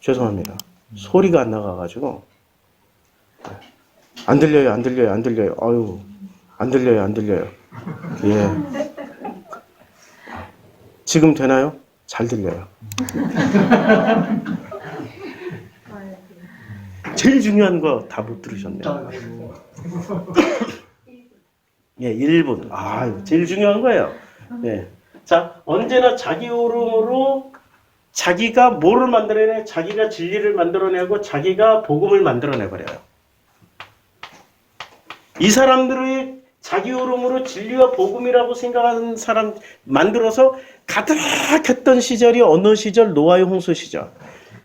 죄송합니다. 소리가 안 나가가지고 안 들려요. 아유, 안 들려요. 예. 지금 되나요? 잘 들려요. 제일 중요한 거 다 못 들으셨네요. 예, 1분. 제일 중요한 거예요. 예. 자, 언제나 자기 오름으로 자기가 뭐를 만들어내? 자기가 진리를 만들어내고 자기가 복음을 만들어내버려요. 이 사람들의 자기 오름으로 진리와 복음이라고 생각하는 사람 만들어서 가득했던 시절이 어느 시절? 노아의 홍수 시절.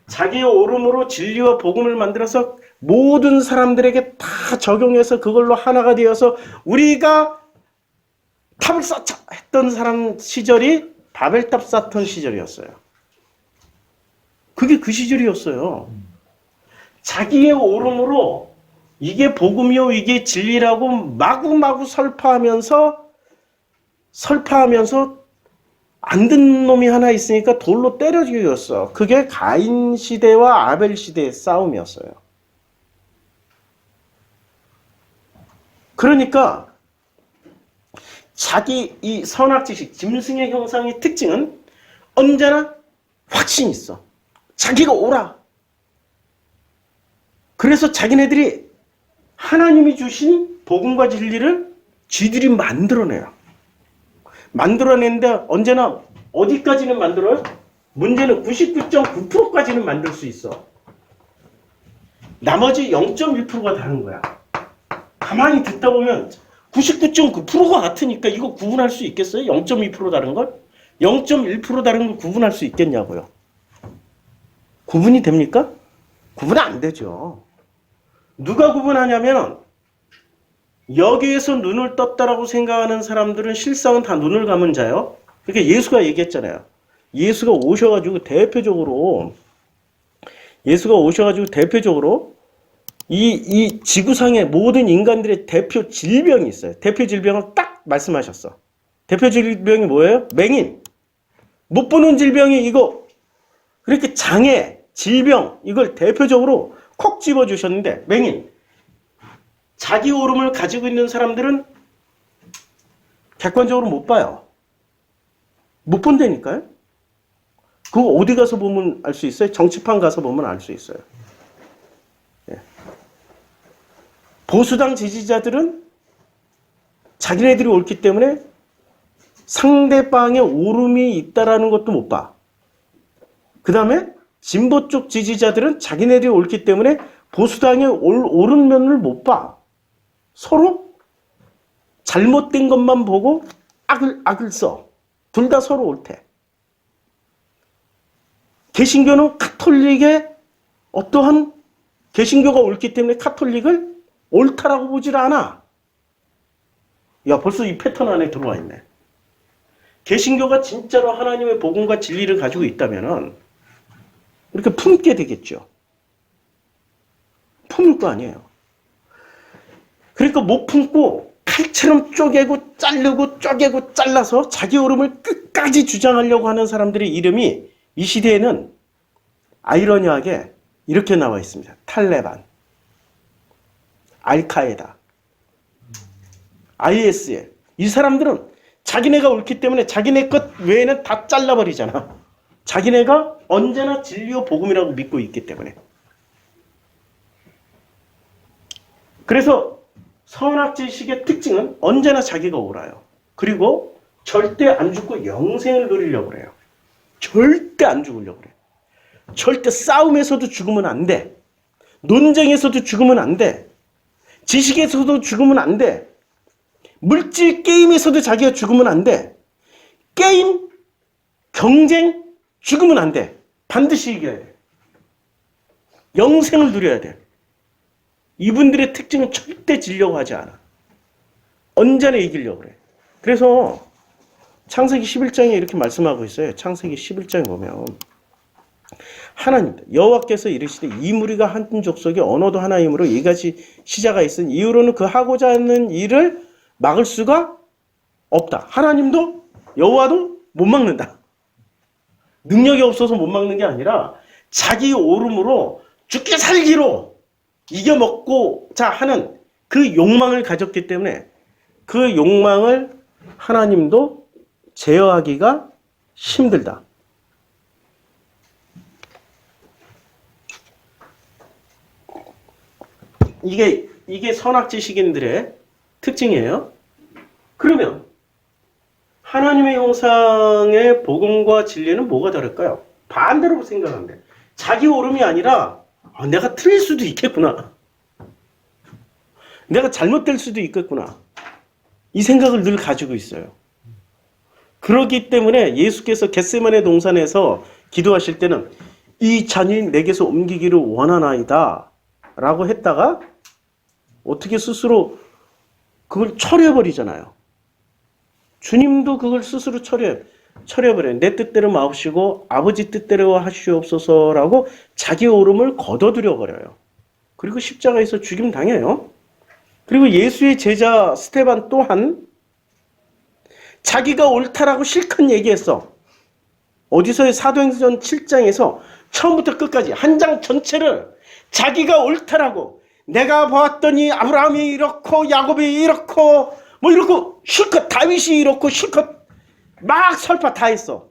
자기의 오름으로 진리와 복음을 만들어서 모든 사람들에게 다 적용해서 그걸로 하나가 되어서 우리가 탑을 쌓자 했던 사람 시절이 바벨탑 쌓던 시절이었어요. 그게 그 시절이었어요. 자기의 오름으로 이게 복음이요, 이게 진리라고 마구마구 설파하면서 안 듣는 놈이 하나 있으니까 돌로 때려 죽였어. 그게 가인 시대와 아벨 시대의 싸움이었어요. 그러니까 자기 이 선악지식, 짐승의 형상의 특징은 언제나 확신이 있어. 자기가 옳아. 그래서 자기네들이 하나님이 주신 복음과 진리를 쥐들이 만들어내요. 만들어내는데 언제나 어디까지는 만들어요? 문제는 99.9%까지는 만들 수 있어. 나머지 0.1%가 다른 거야. 가만히 듣다 보면 99.9%가 같으니까 이거 구분할 수 있겠어요? 0.2% 다른 걸? 0.1% 다른 걸 구분할 수 있겠냐고요. 구분이 됩니까? 구분 안 되죠. 누가 구분하냐면 여기에서 눈을 떴다라고 생각하는 사람들은 실상은 다 눈을 감은 자요. 그러니까 예수가 얘기했잖아요. 예수가 오셔가지고 대표적으로 이 지구상의 모든 인간들의 대표 질병이 있어요. 대표 질병을 딱 말씀하셨어. 대표 질병이 뭐예요? 맹인. 못 보는 질병이 이거. 그렇게 장애, 질병 이걸 대표적으로 콕 집어주셨는데 맹인. 자기 오름을 가지고 있는 사람들은 객관적으로 못 봐요. 못 본다니까요. 그거 어디 가서 보면 알 수 있어요? 정치판 가서 보면 알 수 있어요. 예. 보수당 지지자들은 자기네들이 옳기 때문에 상대방의 오름이 있다라는 것도 못 봐. 그 다음에 진보 쪽 지지자들은 자기네들이 옳기 때문에 보수당의 옳은 면을 못 봐. 서로 잘못된 것만 보고 악을 써. 둘 다 서로 옳대. 개신교는 카톨릭의 어떠한 개신교가 옳기 때문에 카톨릭을 옳다라고 보질 않아. 야, 벌써 이 패턴 안에 들어와 있네. 개신교가 진짜로 하나님의 복음과 진리를 가지고 있다면은 이렇게 품게 되겠죠. 품을 거 아니에요. 그러니까 못 품고 칼처럼 쪼개고 자르고 쪼개고 잘라서 자기 오름을 끝까지 주장하려고 하는 사람들의 이름이 이 시대에는 아이러니하게 이렇게 나와 있습니다. 탈레반, 알카에다, IS에. 이 사람들은 자기네가 옳기 때문에 자기네 것 외에는 다 잘라버리잖아. 자기네가 언제나 진리와 복음이라고 믿고 있기 때문에. 그래서 선악지식의 특징은 언제나 자기가 옳아요. 그리고 절대 안 죽고 영생을 누리려고 그래요. 절대 안 죽으려고 그래요. 절대 싸움에서도 죽으면 안 돼. 논쟁에서도 죽으면 안 돼. 지식에서도 죽으면 안 돼. 물질 게임에서도 자기가 죽으면 안 돼. 게임, 경쟁, 죽으면 안 돼. 반드시 이겨야 돼. 영생을 누려야 돼. 이분들의 특징은 절대 지려고 하지 않아. 언제나 이기려고 그래. 그래서 창세기 11장에 이렇게 말씀하고 있어요. 창세기 11장에 보면 하나님 여호와께서 이르시되 이 무리가 한 족속이 언어도 하나이므로 이같이 시자가 있은 이후로는 그 하고자 하는 일을 막을 수가 없다. 하나님도 여호와도 못 막는다. 능력이 없어서 못 막는 게 아니라 자기 오름으로 죽기 살기로 이겨먹고자 하는 그 욕망을 가졌기 때문에 그 욕망을 하나님도 제어하기가 힘들다. 이게 선악지식인들의 특징이에요. 그러면 하나님의 형상의 복음과 진리는 뭐가 다를까요? 반대로 생각하는데 자기 오름이 아니라 내가 틀릴 수도 있겠구나. 내가 잘못될 수도 있겠구나. 이 생각을 늘 가지고 있어요. 그렇기 때문에 예수께서 겟세마네 동산에서 기도하실 때는 이 잔이 내게서 옮기기를 원하나이다 라고 했다가 어떻게 스스로 그걸 처리해버리잖아요. 주님도 그걸 스스로 처리해버려요. 내 뜻대로 마옵시고 아버지 뜻대로 하시옵소서라고 자기 오름을 거둬들여 버려요. 그리고 십자가에서 죽임 당해요. 그리고 예수의 제자 스데반 또한 자기가 옳다라고 실컷 얘기했어. 어디서요? 사도행전 7장에서 처음부터 끝까지 한 장 전체를 자기가 옳다라고 내가 보았더니 아브라함이 이렇고 야곱이 이렇고 뭐 이렇고 실컷 다윗이 이렇고 실컷 막 설파 다 했어.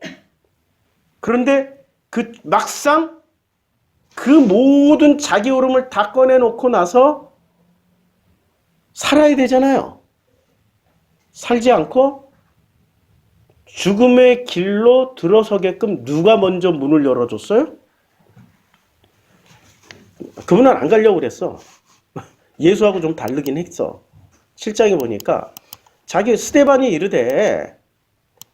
그런데 그 막상 그 모든 자기 오름을 다 꺼내놓고 나서 살아야 되잖아요. 살지 않고 죽음의 길로 들어서게끔 누가 먼저 문을 열어줬어요? 그분은 안 가려고 그랬어. 예수하고 좀 다르긴 했어. 7장에 보니까 자기 스데반이 이르되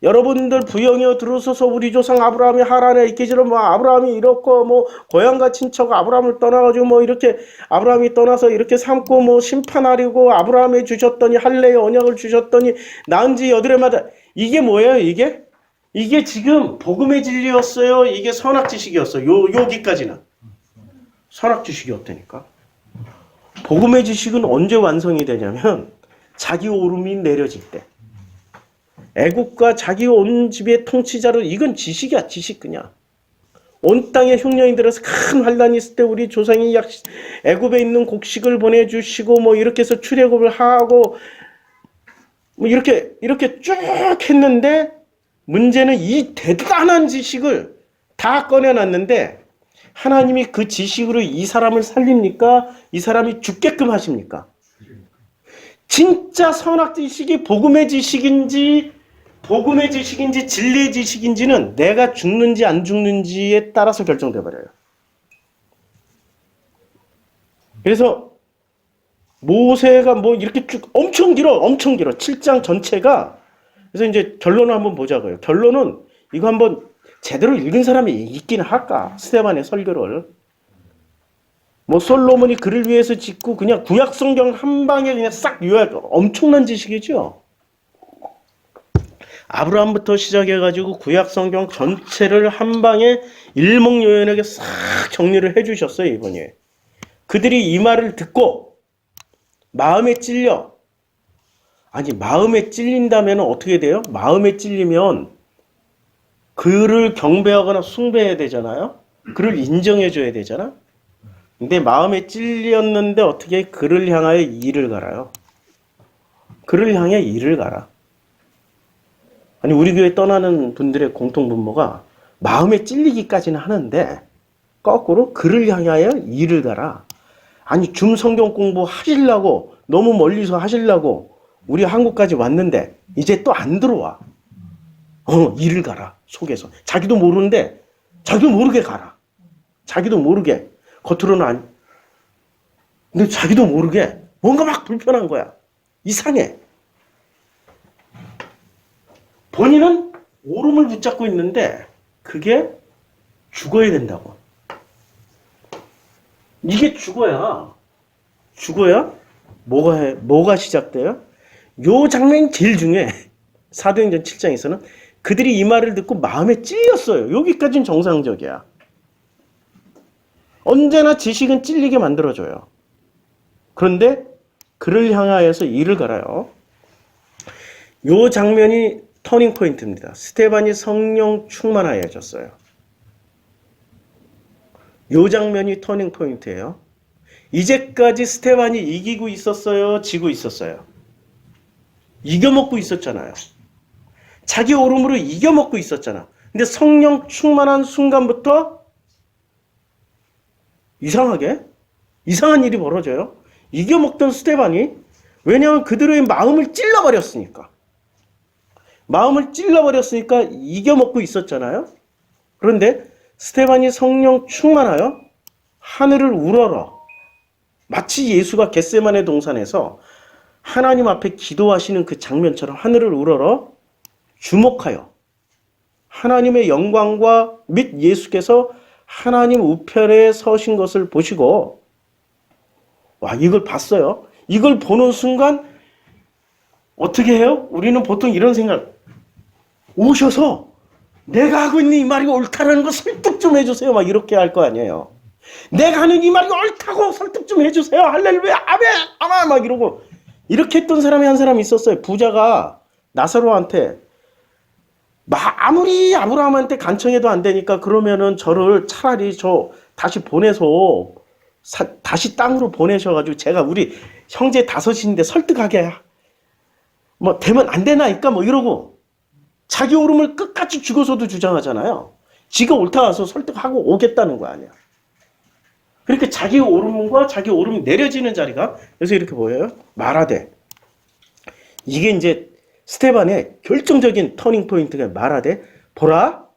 여러분들 부영이여 들어서서 우리 조상 아브라함이 하란에 있기지로 뭐 아브라함이 이렇고 뭐 고향과 친척 아브라함을 떠나가지고 뭐 이렇게 아브라함이 떠나서 이렇게 삼고 뭐 심판하려고 아브라함이 주셨더니 할례의 언약을 주셨더니 낳은 지 8해마다 이게 뭐예요 이게? 이게 지금 복음의 진리였어요? 이게 선악지식이었어요? 여기까지는 선악지식이었다니까. 복음의 지식은 언제 완성이 되냐면 자기 오름이 내려질 때. 애국과 자기 온 집의 통치자로 이건 지식이야. 지식 그냥. 온 땅에 흉년이 들어서 큰 환란이 있을 때 우리 조상이 애굽에 있는 곡식을 보내주시고 뭐 이렇게 해서 출애굽을 하고 뭐 이렇게 쭉 했는데 문제는 이 대단한 지식을 다 꺼내놨는데 하나님이 그 지식으로 이 사람을 살립니까? 이 사람이 죽게끔 하십니까? 진짜 선악지식이 복음의 지식인지 진리의 지식인지는 내가 죽는지 안 죽는지에 따라서 결정돼 버려요. 그래서 모세가 뭐 이렇게 쭉 엄청 길어. 7장 전체가. 그래서 이제 결론을 한번 보자고요. 결론은 이거 한번 제대로 읽은 사람이 있긴 할까? 스데반의 설교를. 뭐 솔로몬이 그를 위해서 짓고 그냥 구약 성경 한 방에 그냥 싹 요약 엄청난 지식이죠. 아브라함부터 시작해가지고 구약 성경 전체를 한 방에 일목요연하게 싹 정리를 해주셨어요, 이분이. 그들이 이 말을 듣고 마음에 찔려. 아니, 마음에 찔린다면 어떻게 돼요? 마음에 찔리면 그를 경배하거나 숭배해야 되잖아요. 그를 인정해줘야 되잖아. 근데 마음에 찔렸는데 어떻게 그를 향하여 이를 갈아요? 그를 향해 이를 갈아. 아니, 우리 교회 떠나는 분들의 공통분모가 마음에 찔리기까지는 하는데 거꾸로 그를 향하여 이를 갈아. 아니, 줌 성경 공부 하시려고 너무 멀리서 하시려고 우리 한국까지 왔는데 이제 또 안 들어와. 이를 가라. 속에서. 자기도 모르는데 자기도 모르게 가라. 자기도 모르게. 겉으로는 아니. 근데 자기도 모르게 뭔가 막 불편한 거야. 이상해. 본인은 오름을 붙잡고 있는데 그게 죽어야 된다고. 이게 죽어야 뭐가 시작돼요? 요 장면이 제일 중요해. 사도행전 7장에서는 그들이 이 말을 듣고 마음에 찔렸어요. 여기까지는 정상적이야. 언제나 지식은 찔리게 만들어줘요. 그런데 그를 향하여서 이를 갈아요. 요 장면이 터닝 포인트입니다. 스테반이 성령 충만하여졌어요. 요 장면이 터닝 포인트예요. 이제까지 스테반이 이기고 있었어요? 지고 있었어요? 이겨먹고 있었잖아요. 자기 오름으로 이겨먹고 있었잖아. 근데 성령 충만한 순간부터 이상한 일이 벌어져요. 이겨먹던 스테반이, 왜냐하면 그들의 마음을 찔러버렸으니까. 마음을 찔러버렸으니까 이겨먹고 있었잖아요. 그런데 스테반이 성령 충만하여 하늘을 우러러, 마치 예수가 겟세마네 동산에서 하나님 앞에 기도하시는 그 장면처럼 하늘을 우러러 주목하여 하나님의 영광과 및 예수께서 하나님 우편에 서신 것을 보시고, 와, 이걸 봤어요. 이걸 보는 순간 어떻게 해요? 우리는 보통 이런 생각, 오셔서 내가 하고 있는 이 말이 옳다라는 거 설득 좀 해주세요. 막 이렇게 할 거 아니에요. 내가 하는 이 말이 옳다고 설득 좀 해주세요. 할렐루야, 아멘, 아멘, 막 이러고. 이렇게 했던 사람이 한 사람 있었어요. 부자가 나사로한테 아무리 아브라함한테 간청해도 안 되니까 그러면은 저를 차라리 다시 보내서 다시 땅으로 보내셔가지고 제가 우리 형제 다섯인데 설득하게 되면 안 되나니까 이러고 자기 오름을 끝까지 죽어서도 주장하잖아요. 지가 옳다 와서 설득하고 오겠다는 거 아니야. 그러니까 자기 오름과 자기 오름이 내려지는 자리가 그래서 이렇게 보여요. 말하되, 이게 이제 스테반의 결정적인 터닝 포인트가 말하되, 보라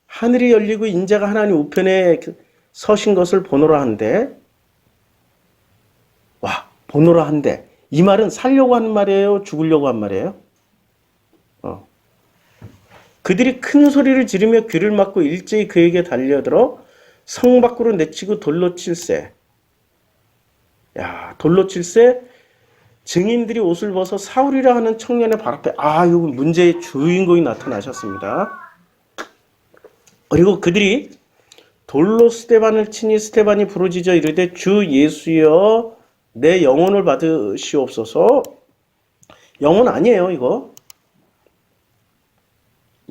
하늘이 열리고 인자가 하나님 우편에 서신 것을 보노라 한데, 와, 보노라 한데, 이 말은 살려고 한 말이에요? 죽으려고 한 말이에요? 그들이 큰 소리를 지르며 귀를 막고 일제히 그에게 달려들어 성 밖으로 내치고 돌로 칠세. 야, 돌로 칠세. 증인들이 옷을 벗어 사울이라 하는 청년의 발 앞에, 여기 문제의 주인공이 나타나셨습니다. 그리고 그들이 돌로 스테반을 치니 스테반이 부르짖어 이르되, 주 예수여 내 영혼을 받으시옵소서. 영혼 아니에요, 이거.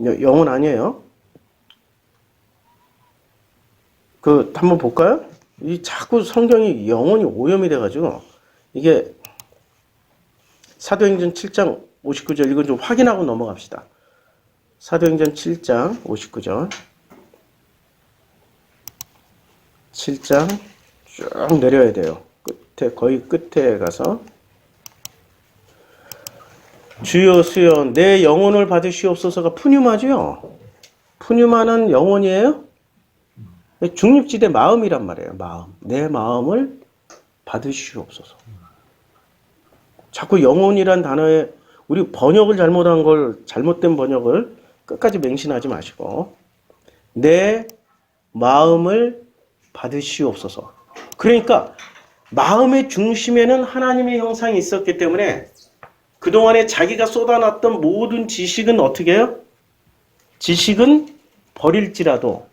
영혼 아니에요. 한번 볼까요? 자꾸 성경이 영혼이 오염이 돼가지고, 이게 사도행전 7장 59절, 이건 좀 확인하고 넘어갑시다. 사도행전 7장 59절. 7장 쭉 내려야 돼요. 거의 끝에 가서. 주여 수여 내 영혼을 받으시옵소서가 푸뉴마죠. 푸뉴마는 영혼이에요? 중립지대 마음이란 말이에요. 마음. 내 마음을 받으시옵소서. 자꾸 영혼이란 단어에 우리 번역을 잘못된 번역을 끝까지 맹신하지 마시고, 내 마음을 받으시옵소서. 그러니까 마음의 중심에는 하나님의 형상이 있었기 때문에 그동안에 자기가 쏟아놨던 모든 지식은 어떻게 해요? 지식은 버릴지라도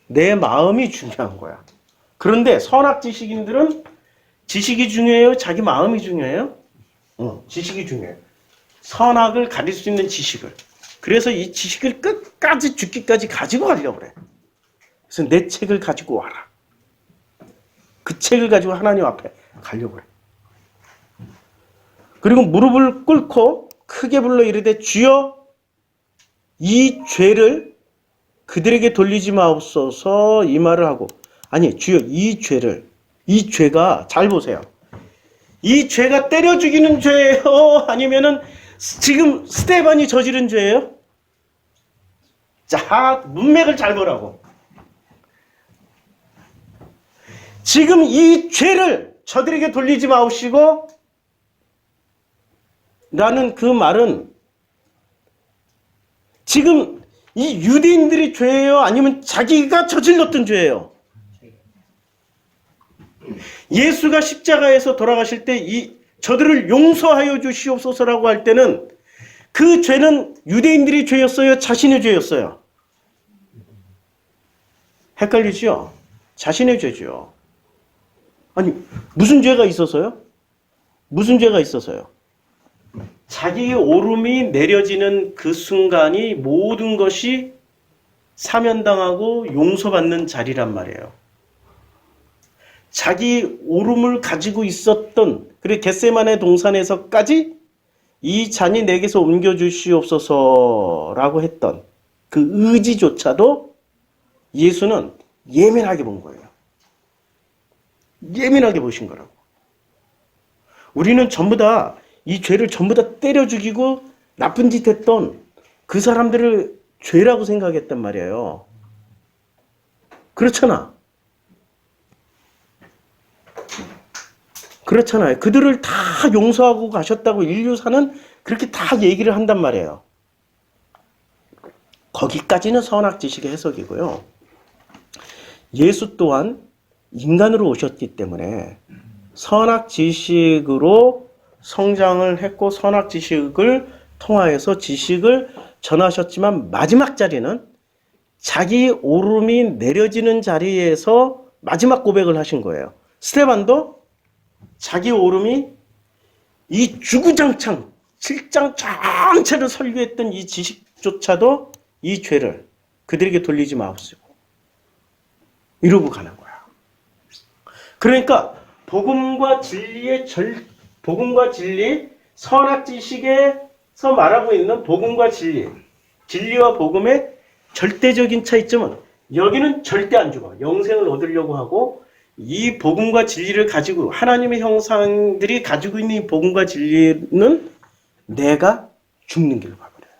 내 마음이 중요한 거야. 그런데 선악 지식인들은 지식이 중요해요? 자기 마음이 중요해요? 지식이 중요해요. 선악을 가릴 수 있는 지식을. 그래서 이 지식을 끝까지 죽기까지 가지고 가려고 그래. 그래서 내 책을 가지고 와라. 그 책을 가지고 하나님 앞에 가려고 그래. 그리고 무릎을 꿇고 크게 불러 이르되 주여 이 죄를 그들에게 돌리지 마옵소서 이 말을 하고 아니 주여 이 죄가 잘 보세요. 이 죄가 때려 죽이는 죄예요? 아니면은 지금 스데반이 저지른 죄예요? 자, 문맥을 잘 보라고. 지금 이 죄를 저들에게 돌리지 마옵시고 라는 그 말은 지금 이 유대인들이 죄예요? 아니면 자기가 저질렀던 죄예요? 예수가 십자가에서 돌아가실 때 이 저들을 용서하여 주시옵소서라고 할 때는 그 죄는 유대인들의 죄였어요? 자신의 죄였어요? 헷갈리죠? 자신의 죄죠. 아니 무슨 죄가 있어서요? 무슨 죄가 있어서요? 자기의 오름이 내려지는 그 순간이 모든 것이 사면당하고 용서받는 자리란 말이에요. 자기 오름을 가지고 있었던 그리고 겟세마네 동산에서까지 이 잔이 내게서 옮겨주시옵소서라고 했던 그 의지조차도 예수는 예민하게 본 거예요. 예민하게 보신 거라고. 우리는 전부 다 이 죄를 전부 다 때려 죽이고 나쁜 짓 했던 그 사람들을 죄라고 생각했단 말이에요. 그렇잖아. 그렇잖아요. 그들을 다 용서하고 가셨다고 인류사는 그렇게 다 얘기를 한단 말이에요. 거기까지는 선악지식의 해석이고요. 예수 또한 인간으로 오셨기 때문에 선악지식으로 성장을 했고 선악지식을 통하여서 지식을 전하셨지만 마지막 자리는 자기 오름이 내려지는 자리에서 마지막 고백을 하신 거예요. 스데반도 자기 오름이 이 주구장창 7장 전체를 설교했던 이 지식조차도 이 죄를 그들에게 돌리지 마옵시고 이러고 가는 거야. 그러니까 복음과 진리, 선악 지식에서 말하고 있는 복음과 진리와 복음의 절대적인 차이점은 여기는 절대 안 죽어. 영생을 얻으려고 하고 이 복음과 진리를 가지고 하나님의 형상들이 가지고 있는 이 복음과 진리는 내가 죽는 길로 가버려요.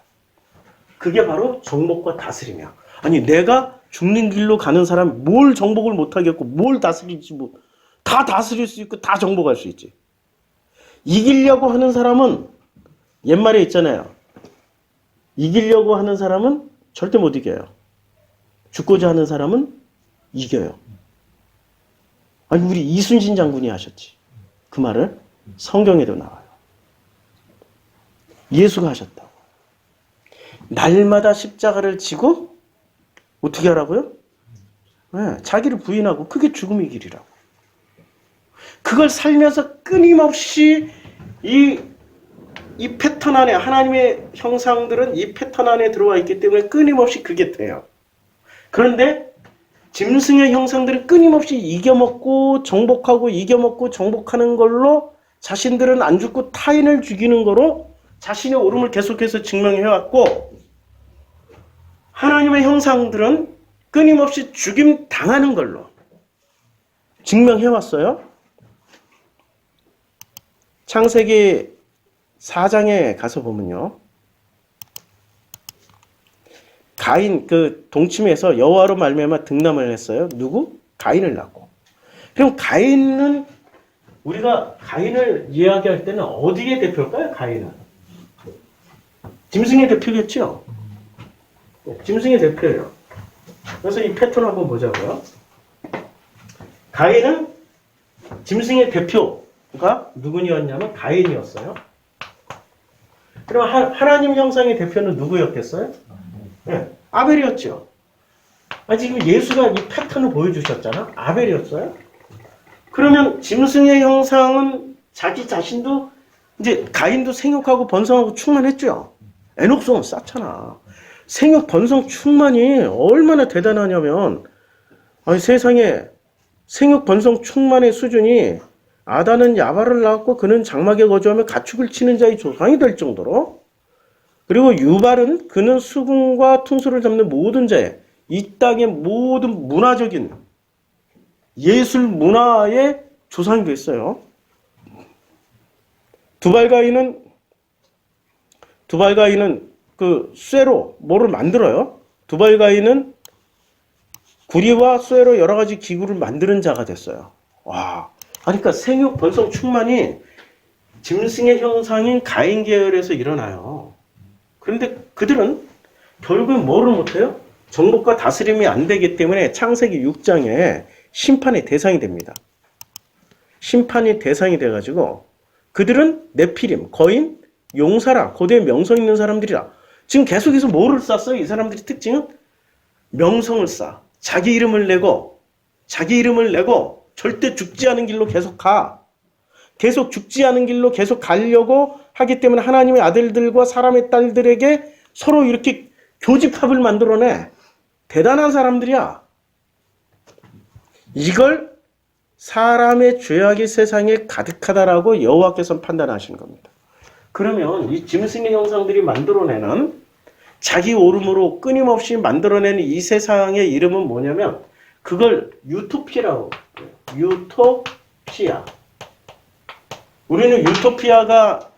그게 바로 정복과 다스림이야. 아니 내가 죽는 길로 가는 사람이 뭘 정복을 못하겠고 뭘 다스릴지 뭐 다 다스릴 수 있고 다 정복할 수 있지. 이기려고 하는 사람은 옛말에 있잖아요. 이기려고 하는 사람은 절대 못 이겨요. 죽고자 하는 사람은 이겨요. 아니 우리 이순신 장군이 하셨지. 그 말을 성경에도 나와요. 예수가 하셨다고. 날마다 십자가를 지고 어떻게 하라고요? 네, 자기를 부인하고 그게 죽음의 길이라고. 그걸 살면서 끊임없이 이 패턴 안에 하나님의 형상들은 이 패턴 안에 들어와 있기 때문에 끊임없이 그게 돼요. 그런데 짐승의 형상들은 끊임없이 이겨먹고 정복하고 이겨먹고 정복하는 걸로 자신들은 안 죽고 타인을 죽이는 거로 자신의 오름을 계속해서 증명해왔고 하나님의 형상들은 끊임없이 죽임 당하는 걸로 증명해왔어요. 창세기 4장에 가서 보면요. 가인 그 동침에서 여호와로 말미암아 득남을 했어요. 누구? 가인을 낳고. 그럼 가인은 우리가 가인을 이야기할 때는 어디의 대표일까요? 가인은 짐승의 대표겠죠. 짐승의 대표예요. 그래서 이 패턴 한번 보자고요. 가인은 짐승의 대표가 누구였냐면 가인이었어요. 그럼 하나님 형상의 대표는 누구였겠어요? 네, 아벨이었죠. 지금 예수가 이 패턴을 보여주셨잖아. 아벨이었어요. 그러면 짐승의 형상은 자기 자신도 이제 가인도 생육하고 번성하고 충만했죠. 에녹성은 쌓잖아. 생육 번성 충만이 얼마나 대단하냐면 세상에 생육 번성 충만의 수준이 아담은 야발을 낳았고 그는 장막에 거주하며 가축을 치는 자의 조상이 될 정도로, 그리고 유발은 그는 수금과 퉁소를 잡는 모든 자의 이 땅의 모든 문화적인 예술 문화의 조상이 됐어요. 두발가인은 그 쇠로 뭐를 만들어요. 두발가인은 구리와 쇠로 여러 가지 기구를 만드는 자가 됐어요. 와, 그러니까 생육 번성 충만이 짐승의 형상인 가인 계열에서 일어나요. 그런데 그들은 결국 뭐를 못해요? 정복과 다스림이 안 되기 때문에 창세기 6장에 심판의 대상이 됩니다. 심판의 대상이 돼가지고 그들은 네피림, 거인, 용사라, 고대 명성 있는 사람들이라. 지금 계속해서 뭐를 쌓았어요? 이 사람들의 특징은 명성을 쌓아. 자기 이름을 내고 절대 죽지 않은 길로 계속 가. 계속 죽지 않은 길로 계속 가려고 하기 때문에 하나님의 아들들과 사람의 딸들에게 서로 이렇게 교집합을 만들어내. 대단한 사람들이야. 이걸 사람의 죄악이 세상에 가득하다라고 여호와께서 판단하시는 겁니다. 그러면 이 짐승의 형상들이 만들어내는 자기 오름으로 끊임없이 만들어내는 이 세상의 이름은 뭐냐면 그걸 유토피아라고 해요. 유토피아. 우리는 유토피아가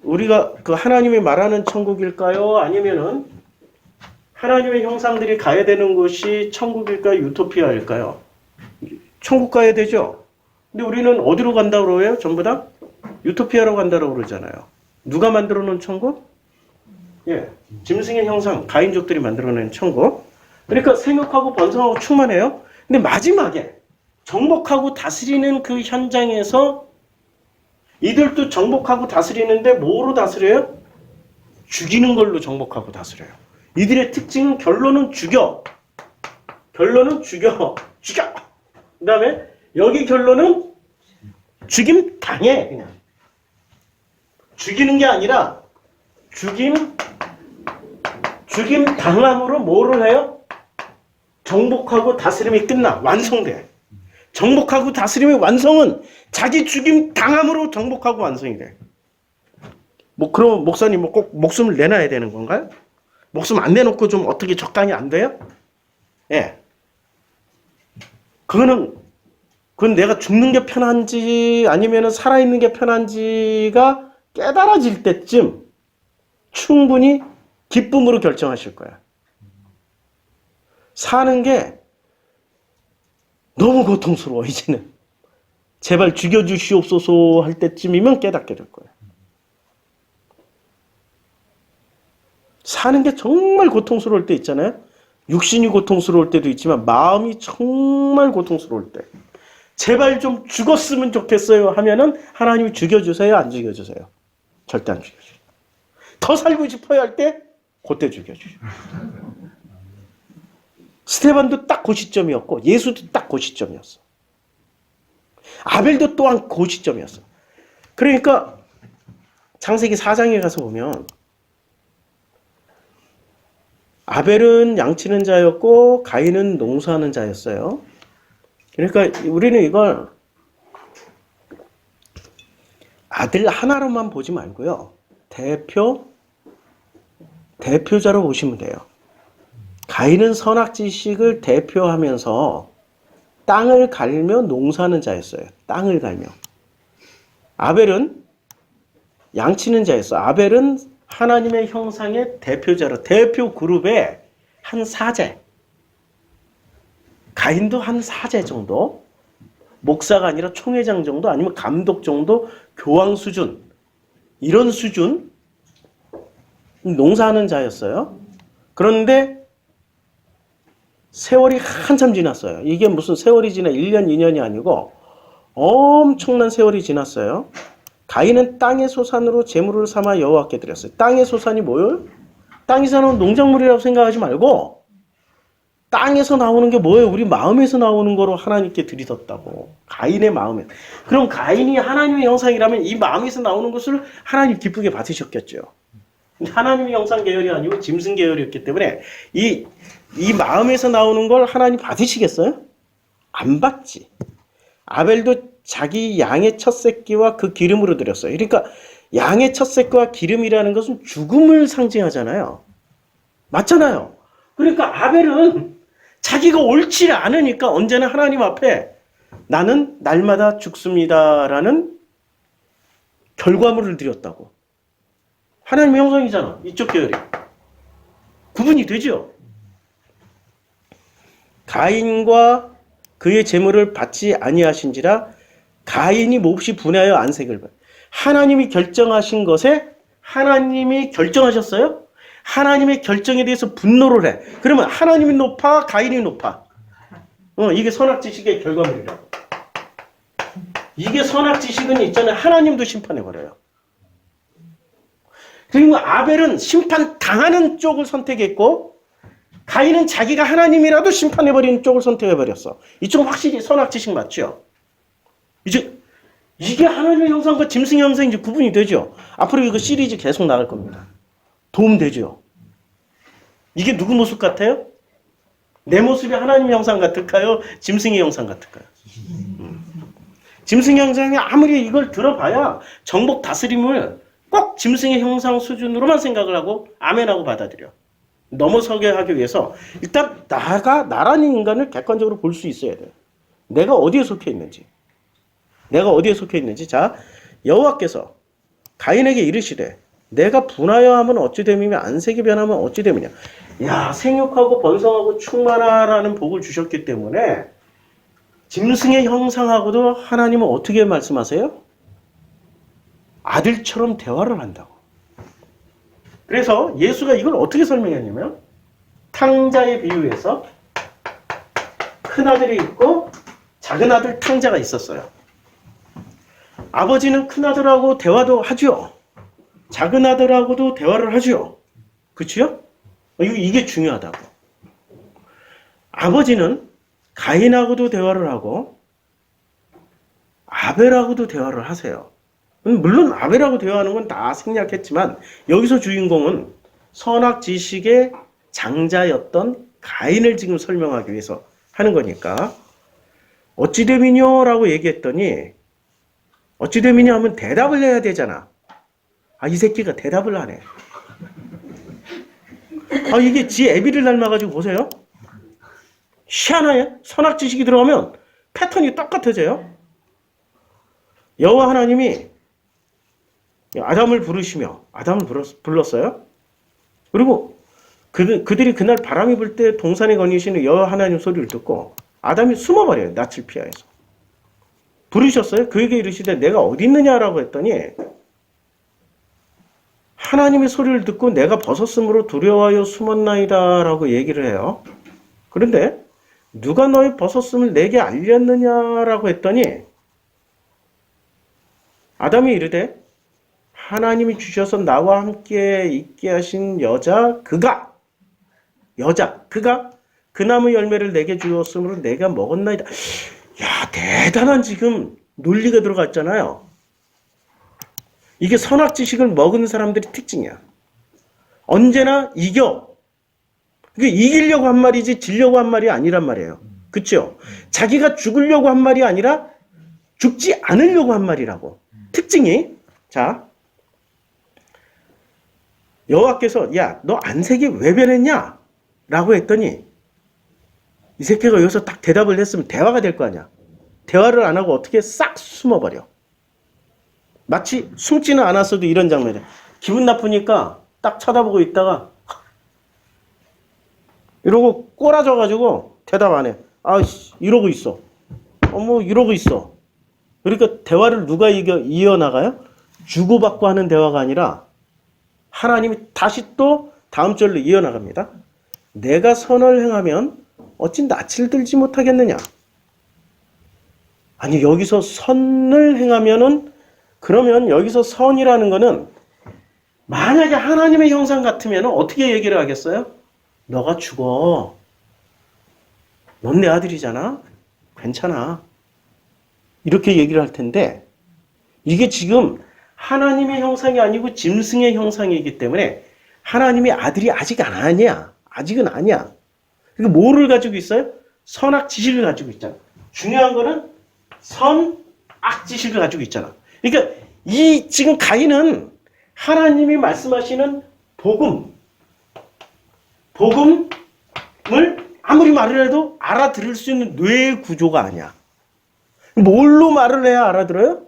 우리가 그 하나님이 말하는 천국일까요? 아니면은 하나님의 형상들이 가야 되는 곳이 천국일까요? 유토피아일까요? 천국 가야 되죠. 근데 우리는 어디로 간다고 그래요? 전부 다 유토피아로 간다고 그러잖아요. 누가 만들어 놓은 천국? 예, 짐승의 형상, 가인족들이 만들어낸 천국. 그러니까 생육하고 번성하고 충만해요. 근데 마지막에 정복하고 다스리는 그 현장에서 이들도 정복하고 다스리는데 뭐로 다스려요? 죽이는 걸로 정복하고 다스려요. 이들의 특징은 결론은 죽여. 죽여. 그 다음에 여기 결론은 죽임 당해. 그냥 죽이는 게 아니라 죽임 당함으로 뭐를 해요? 정복하고 다스림이 끝나. 완성돼. 정복하고 다스림의 완성은 자기 죽임 당함으로 정복하고 완성이 돼. 그럼 목사님 꼭 목숨을 내놔야 되는 건가요? 목숨 안 내놓고 좀 어떻게 적당히 안 돼요? 예. 그건 내가 죽는 게 편한지 아니면 살아있는 게 편한지가 깨달아질 때쯤 충분히 기쁨으로 결정하실 거야. 사는 게 너무 고통스러워, 이제는. 제발 죽여주시옵소서 할 때쯤이면 깨닫게 될 거야. 사는 게 정말 고통스러울 때 있잖아요. 육신이 고통스러울 때도 있지만 마음이 정말 고통스러울 때. 제발 좀 죽었으면 좋겠어요 하면은 하나님이 죽여주세요, 안 죽여주세요? 절대 안 죽여주세요. 더 살고 싶어야 할 때 그때 죽여주세요. 스테반도 딱 그 시점이었고 예수도 딱 그 시점이었어. 아벨도 또한 그 시점이었어. 그러니까 창세기 4장에 가서 보면 아벨은 양치는 자였고 가인은 농사하는 자였어요. 그러니까 우리는 이걸 아들 하나로만 보지 말고요. 대표자로 보시면 돼요. 가인은 선악지식을 대표하면서 땅을 갈며 농사하는 자였어요. 땅을 갈며. 아벨은 양치는 자였어. 아벨은 하나님의 형상의 대표자로, 대표 그룹의 한 사제. 가인도 한 사제 정도, 목사가 아니라 총회장 정도, 아니면 감독 정도, 교황 수준, 이런 수준 농사하는 자였어요. 그런데 세월이 한참 지났어요. 이게 무슨 세월이 지나 1년, 2년이 아니고 엄청난 세월이 지났어요. 가인은 땅의 소산으로 제물을 삼아 여호와께 드렸어요. 땅의 소산이 뭐예요? 땅에서 나오는 농작물이라고 생각하지 말고 땅에서 나오는 게 뭐예요? 우리 마음에서 나오는 거로 하나님께 드리셨다고. 가인의 마음에. 그럼 가인이 하나님의 형상이라면 이 마음에서 나오는 것을 하나님 기쁘게 받으셨겠죠. 하나님의 형상 계열이 아니고 짐승 계열이었기 때문에 이 마음에서 나오는 걸 하나님 받으시겠어요? 안 받지. 아벨도 자기 양의 첫 새끼와 그 기름으로 드렸어요. 그러니까 양의 첫 새끼와 기름이라는 것은 죽음을 상징하잖아요. 맞잖아요. 그러니까 아벨은 자기가 옳지 않으니까 언제나 하나님 앞에 나는 날마다 죽습니다라는 결과물을 드렸다고. 하나님의 형상이잖아. 이쪽 계열이. 구분이 되죠. 가인과 그의 재물을 받지 아니하신지라 가인이 몹시 분하여 안색을 봐. 하나님이 결정하신 것에 하나님이 결정하셨어요? 하나님의 결정에 대해서 분노를 해. 그러면 하나님이 높아, 가인이 높아. 이게 선악지식의 결과물이라고. 이게 선악지식은 있잖아요. 하나님도 심판해버려요. 그리고 아벨은 심판 당하는 쪽을 선택했고 가인은 자기가 하나님이라도 심판해버리는 쪽을 선택해버렸어. 이쪽은 확실히 선악지식 맞죠? 이게 하나님의 형상과 짐승의 형상이 이제 구분이 되죠. 앞으로 이거 시리즈 계속 나갈 겁니다. 도움되죠. 이게 누구 모습 같아요? 내 모습이 하나님의 형상 같을까요? 짐승의 형상 같을까요? 짐승의 형상이 아무리 이걸 들어봐야 정복 다스림을 꼭 짐승의 형상 수준으로만 생각을 하고 아멘하고 받아들여. 넘어서게 하기 위해서 일단 나라는 인간을 객관적으로 볼 수 있어야 돼요. 내가 어디에 속해 있는지. 자, 여호와께서 가인에게 이르시되 내가 분하여 하면 어찌 됨이며 안색이 변하면 어찌 됨이냐. 야, 생육하고 번성하고 충만하라는 복을 주셨기 때문에 짐승의 형상하고도 하나님은 어떻게 말씀하세요? 아들처럼 대화를 한다고. 그래서 예수가 이걸 어떻게 설명했냐면 탕자에 비유해서 큰아들이 있고 작은아들 탕자가 있었어요. 아버지는 큰아들하고 대화도 하죠. 작은아들하고도 대화를 하죠. 그치요? 이게 중요하다고. 아버지는 가인하고도 대화를 하고 아벨하고도 대화를 하세요. 물론 아벨하고 대화하는 건 다 생략했지만 여기서 주인공은 선악지식의 장자였던 가인을 지금 설명하기 위해서 하는 거니까 어찌 됨이뇨라고 얘기했더니 어찌 됨이냐 하면 대답을 해야 되잖아. 이 새끼가 대답을 하네. 이게 지 애비를 닮아가지고 보세요. 희한하게 선악지식이 들어가면 패턴이 똑같아져요. 여호와 하나님이 아담을 부르시며 아담을 불렀어요. 그리고 그들이 그날 바람이 불 때 동산에 거니시는 여호와 하나님 소리를 듣고 아담이 숨어버려요. 낯을 피하여서. 부르셨어요. 그에게 이르시되 내가 어디 있느냐라고 했더니 하나님의 소리를 듣고 내가 벗었으므로 두려워하여 숨었나이다 라고 얘기를 해요. 그런데 누가 너의 벗었음을 내게 알렸느냐라고 했더니 아담이 이르되 하나님이 주셔서 나와 함께 있게 하신 그가 그 나무 열매를 내게 주었으므로 내가 먹었나이다. 야, 대단한 지금 논리가 들어갔잖아요. 이게 선악지식을 먹은 사람들의 특징이야. 언제나 이겨. 그게 이기려고 한 말이지 지려고 한 말이 아니란 말이에요. 그렇죠? 자기가 죽으려고 한 말이 아니라 죽지 않으려고 한 말이라고. 특징이 자 여호와께서 야, 너 안색이 왜 변했냐? 라고 했더니 이 새끼가 여기서 딱 대답을 했으면 대화가 될 거 아니야. 대화를 안 하고 어떻게 싹 숨어버려. 마치 숨지는 않았어도 이런 장면이야. 기분 나쁘니까 딱 쳐다보고 있다가 이러고 꼬라져가지고 대답 안 해. 이러고 있어. 이러고 있어. 그러니까 대화를 누가 이어나가요? 주고받고 하는 대화가 아니라 하나님이 다시 또 다음 절로 이어나갑니다. 내가 선을 행하면 어찌 낯을 들지 못하겠느냐? 아니 여기서 선을 행하면은 그러면 여기서 선이라는 거는 만약에 하나님의 형상 같으면 어떻게 얘기를 하겠어요? 너가 죽어. 넌 내 아들이잖아. 괜찮아. 이렇게 얘기를 할 텐데 이게 지금 하나님의 형상이 아니고 짐승의 형상이기 때문에 하나님의 아들이 아직 아니야. 아직은 아니야. 그러니까 뭐를 가지고 있어요? 선악 지식을 가지고 있잖아. 중요한 거는 선악 지식을 가지고 있잖아. 그러니까 이 지금 가인은 하나님이 말씀하시는 복음을 아무리 말을 해도 알아들을 수 있는 뇌의 구조가 아니야. 뭘로 말을 해야 알아들어요?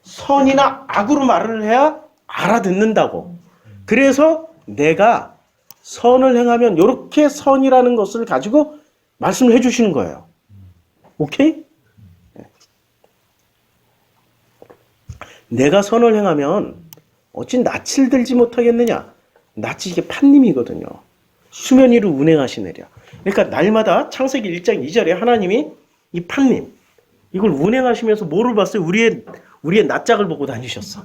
선이나 악으로 말을 해야 알아듣는다고. 그래서 내가 선을 행하면 이렇게 선이라는 것을 가지고 말씀을 해주시는 거예요. 오케이? 내가 선을 행하면 어찌 낯을 들지 못하겠느냐? 낯이 이게 판님이거든요. 수면 위로 운행하시느랴. 그러니까 날마다 창세기 1장 2절에 하나님이 이 판님 이걸 운행하시면서 뭐를 봤어요? 우리의 낯짝을 보고 다니셨어.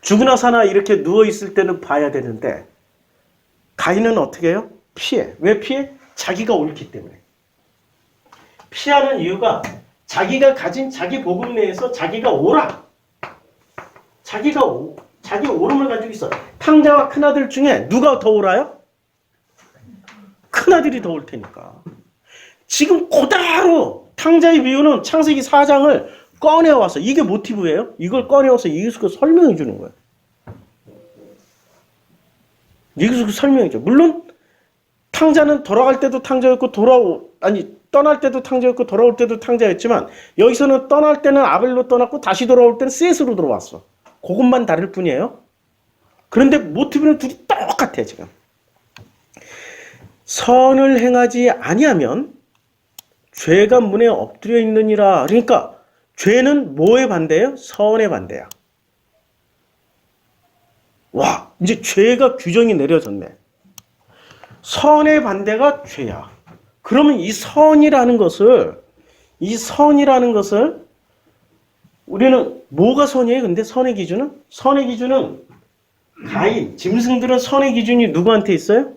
죽으나 사나 이렇게 누워있을 때는 봐야 되는데 가인은 어떻게 해요? 피해. 왜 피해? 자기가 옳기 때문에. 피하는 이유가 자기가 가진 자기 복음 내에서 자기가 옳아. 자기 옳음을 가지고 있어. 탕자와 큰아들 중에 누가 더 옳아요? 큰아들이 더 올 테니까. 지금 그대로 탕자의 비유는 창세기 4장을 꺼내와서 이게 모티브예요. 이걸 꺼내와서 예수가 설명해 주는 거예요. 예수가 설명해 줘. 물론 탕자는 돌아갈 때도 탕자였고 떠날 때도 탕자였고 돌아올 때도 탕자였지만 여기서는 떠날 때는 아벨로 떠났고 다시 돌아올 때는 셋으로 들어왔어. 그것만 다를 뿐이에요. 그런데 모티브는 둘이 똑같아 지금. 선을 행하지 아니하면 죄가 문에 엎드려 있느니라. 그러니까 죄는 뭐의 반대예요? 선의 반대야. 와, 이제 죄가 규정이 내려졌네. 선의 반대가 죄야. 그러면 이 선이라는 것을 우리는 뭐가 선이에요? 근데 선의 기준은? 선의 기준은 가인, 짐승들은 선의 기준이 누구한테 있어요?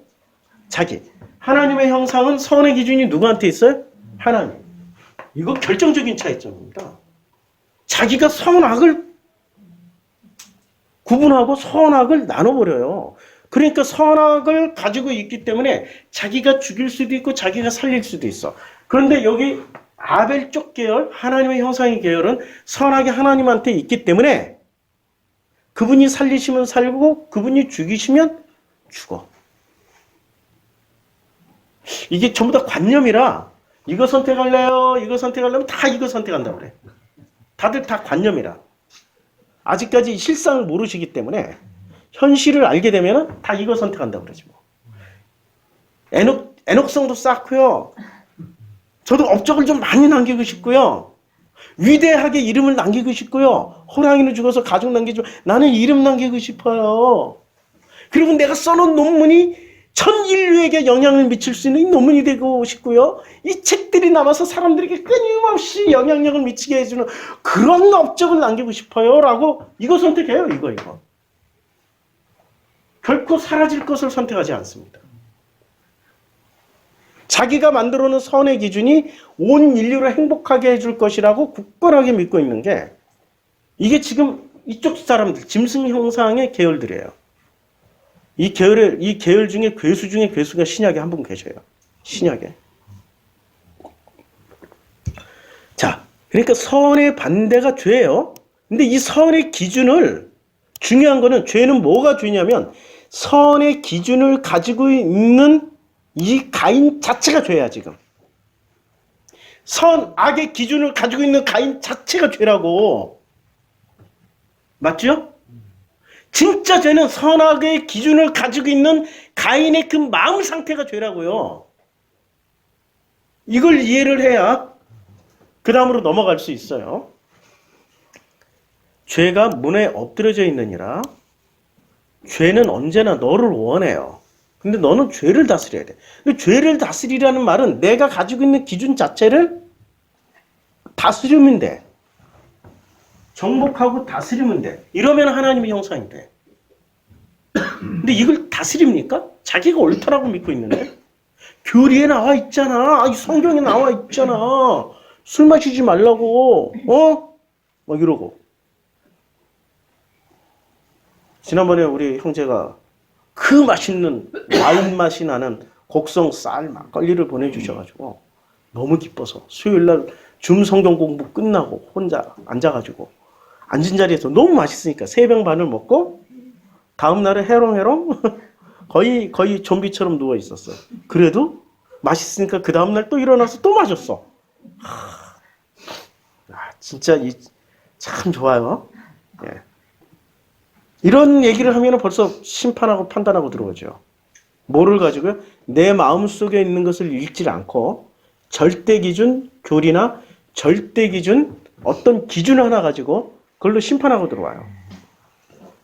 자기. 하나님의 형상은 선의 기준이 누구한테 있어요? 하나님. 이거 결정적인 차이점입니다. 자기가 선악을 구분하고 선악을 나눠버려요. 그러니까 선악을 가지고 있기 때문에 자기가 죽일 수도 있고 자기가 살릴 수도 있어. 그런데 여기 아벨 쪽 계열, 하나님의 형상의 계열은 선악이 하나님한테 있기 때문에 그분이 살리시면 살고 그분이 죽이시면 죽어. 이게 전부 다 관념이라 이거 선택할래요? 이거 선택하려면 다 이거 선택한다고 그래. 다들 다 관념이라. 아직까지 실상을 모르시기 때문에 현실을 알게 되면 다 이거 선택한다고 그러지 뭐. 애녹성도 쌓고요. 저도 업적을 좀 많이 남기고 싶고요. 위대하게 이름을 남기고 싶고요. 호랑이는 죽어서 가족 남기지만 나는 이름 남기고 싶어요. 그리고 내가 써놓은 논문이 전 인류에게 영향을 미칠 수 있는 논문이 되고 싶고요. 이 책들이 남아서 사람들에게 끊임없이 영향력을 미치게 해주는 그런 업적을 남기고 싶어요. 라고 이거 선택해요. 이거. 결코 사라질 것을 선택하지 않습니다. 자기가 만들어 놓은 선의 기준이 온 인류를 행복하게 해줄 것이라고 굳건하게 믿고 있는 게 이게 지금 이쪽 사람들, 짐승 형상의 계열들이에요. 이 계열 중에 괴수 중에 괴수가 신약에 한 분 계셔요. 신약에. 자, 그러니까 선의 반대가 죄예요. 근데 이 선의 기준을 중요한 거는 죄는 뭐가 죄냐면 선의 기준을 가지고 있는 이 가인 자체가 죄야 지금. 선악의 기준을 가지고 있는 가인 자체가 죄라고. 맞죠? 진짜 죄는 선악의 기준을 가지고 있는 가인의 그 마음 상태가 죄라고요. 이걸 이해를 해야 그 다음으로 넘어갈 수 있어요. 죄가 문에 엎드려져 있느니라. 죄는 언제나 너를 원해요. 근데 너는 죄를 다스려야 돼. 근데 죄를 다스리라는 말은 내가 가지고 있는 기준 자체를 다스리면 돼. 정복하고 다스리면 돼. 이러면 하나님의 형상이 돼. 근데 이걸 다스립니까? 자기가 옳다라고 믿고 있는데? 교리에 나와 있잖아. 이 성경에 나와 있잖아. 술 마시지 말라고. 막 이러고. 지난번에 우리 형제가 그 맛있는 와인 맛이 나는 곡성 쌀 막걸리를 보내주셔가지고 너무 기뻐서 수요일날 줌 성경 공부 끝나고 혼자 앉아가지고 앉은 자리에서 너무 맛있으니까 3병 반을 먹고 다음날에 해롱해롱 거의 좀비처럼 누워 있었어요. 그래도 맛있으니까 그 다음날 또 일어나서 또 마셨어. 진짜 참 좋아요. 예. 이런 얘기를 하면 벌써 심판하고 판단하고 들어오죠. 뭐를 가지고요? 내 마음속에 있는 것을 읽지 않고 절대 기준 교리나 절대 기준 어떤 기준 하나 가지고 그걸로 심판하고 들어와요.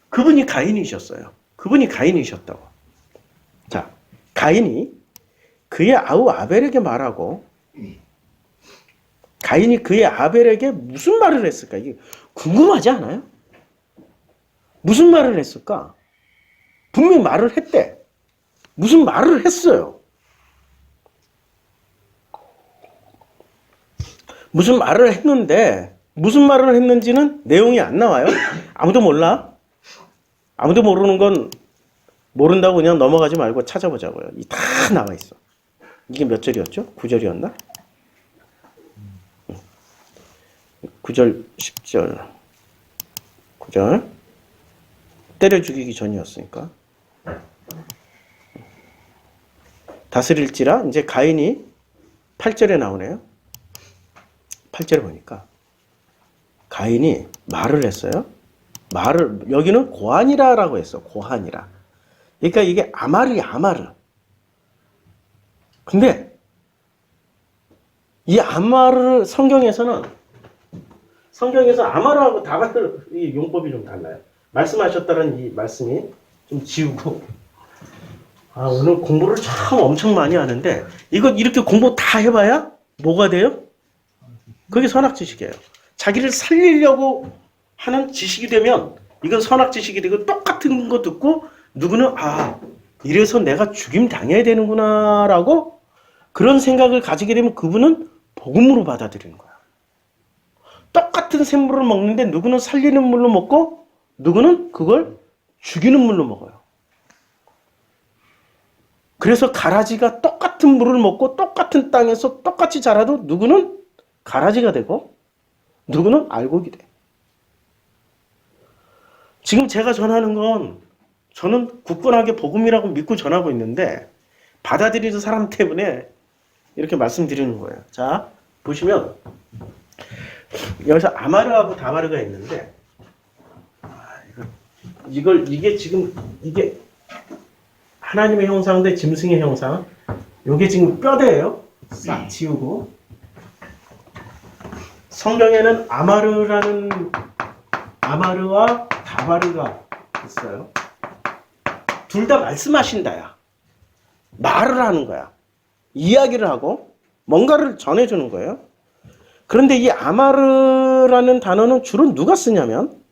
그분이 가인이셨어요. 그분이 가인이셨다고. 자, 가인이 그의 아우 아벨에게 말하고 가인이 그의 아벨에게 무슨 말을 했을까? 이게 궁금하지 않아요? 무슨 말을 했을까? 분명히 말을 했대. 무슨 말을 했어요. 무슨 말을 했는데 무슨 말을 했는지는 내용이 안 나와요. 아무도 몰라. 아무도 모르는 건 모른다고 그냥 넘어가지 말고 찾아보자고요. 이 다 나와 있어. 이게 몇 절이었죠? 9절이었나? 9절, 10절. 9절. 때려 죽이기 전이었으니까. 다스릴지라 이제 가인이 8절에 나오네요. 8절에 보니까 가인이 말을 했어요. 말을 여기는 고한이라라고 했어. 고한이라. 그러니까 이게 아마르. 근데 이 아마르 성경에서 아마르하고 다바르 이 용법이 좀 달라요. 말씀하셨다는 이 말씀이 좀 지우고 오늘 공부를 참 엄청 많이 하는데 이거 이렇게 공부 다 해봐야 뭐가 돼요? 그게 선악지식이에요. 자기를 살리려고 하는 지식이 되면 이건 선악지식이 되고 똑같은 거 듣고 누구는 이래서 내가 죽임 당해야 되는구나 라고 그런 생각을 가지게 되면 그분은 복음으로 받아들이는 거야. 똑같은 샘물을 먹는데 누구는 살리는 물로 먹고 누구는 그걸 죽이는 물로 먹어요. 그래서 가라지가 똑같은 물을 먹고 똑같은 땅에서 똑같이 자라도 누구는 가라지가 되고 누구는 알곡이 돼. 지금 제가 전하는 건 저는 굳건하게 복음이라고 믿고 전하고 있는데 받아들이는 사람 때문에 이렇게 말씀드리는 거예요. 자, 보시면 여기서 아마르하고 다바르가 있는데 이게 지금 이게 하나님의 형상 대 짐승의 형상. 이게 지금 뼈대예요. 싹 지우고 성경에는 아마르와 다바르가 있어요. 둘 다 말씀하신다야. 말을 하는 거야. 이야기를 하고 뭔가를 전해주는 거예요. 그런데 이 아마르라는 단어는 주로 누가 쓰냐면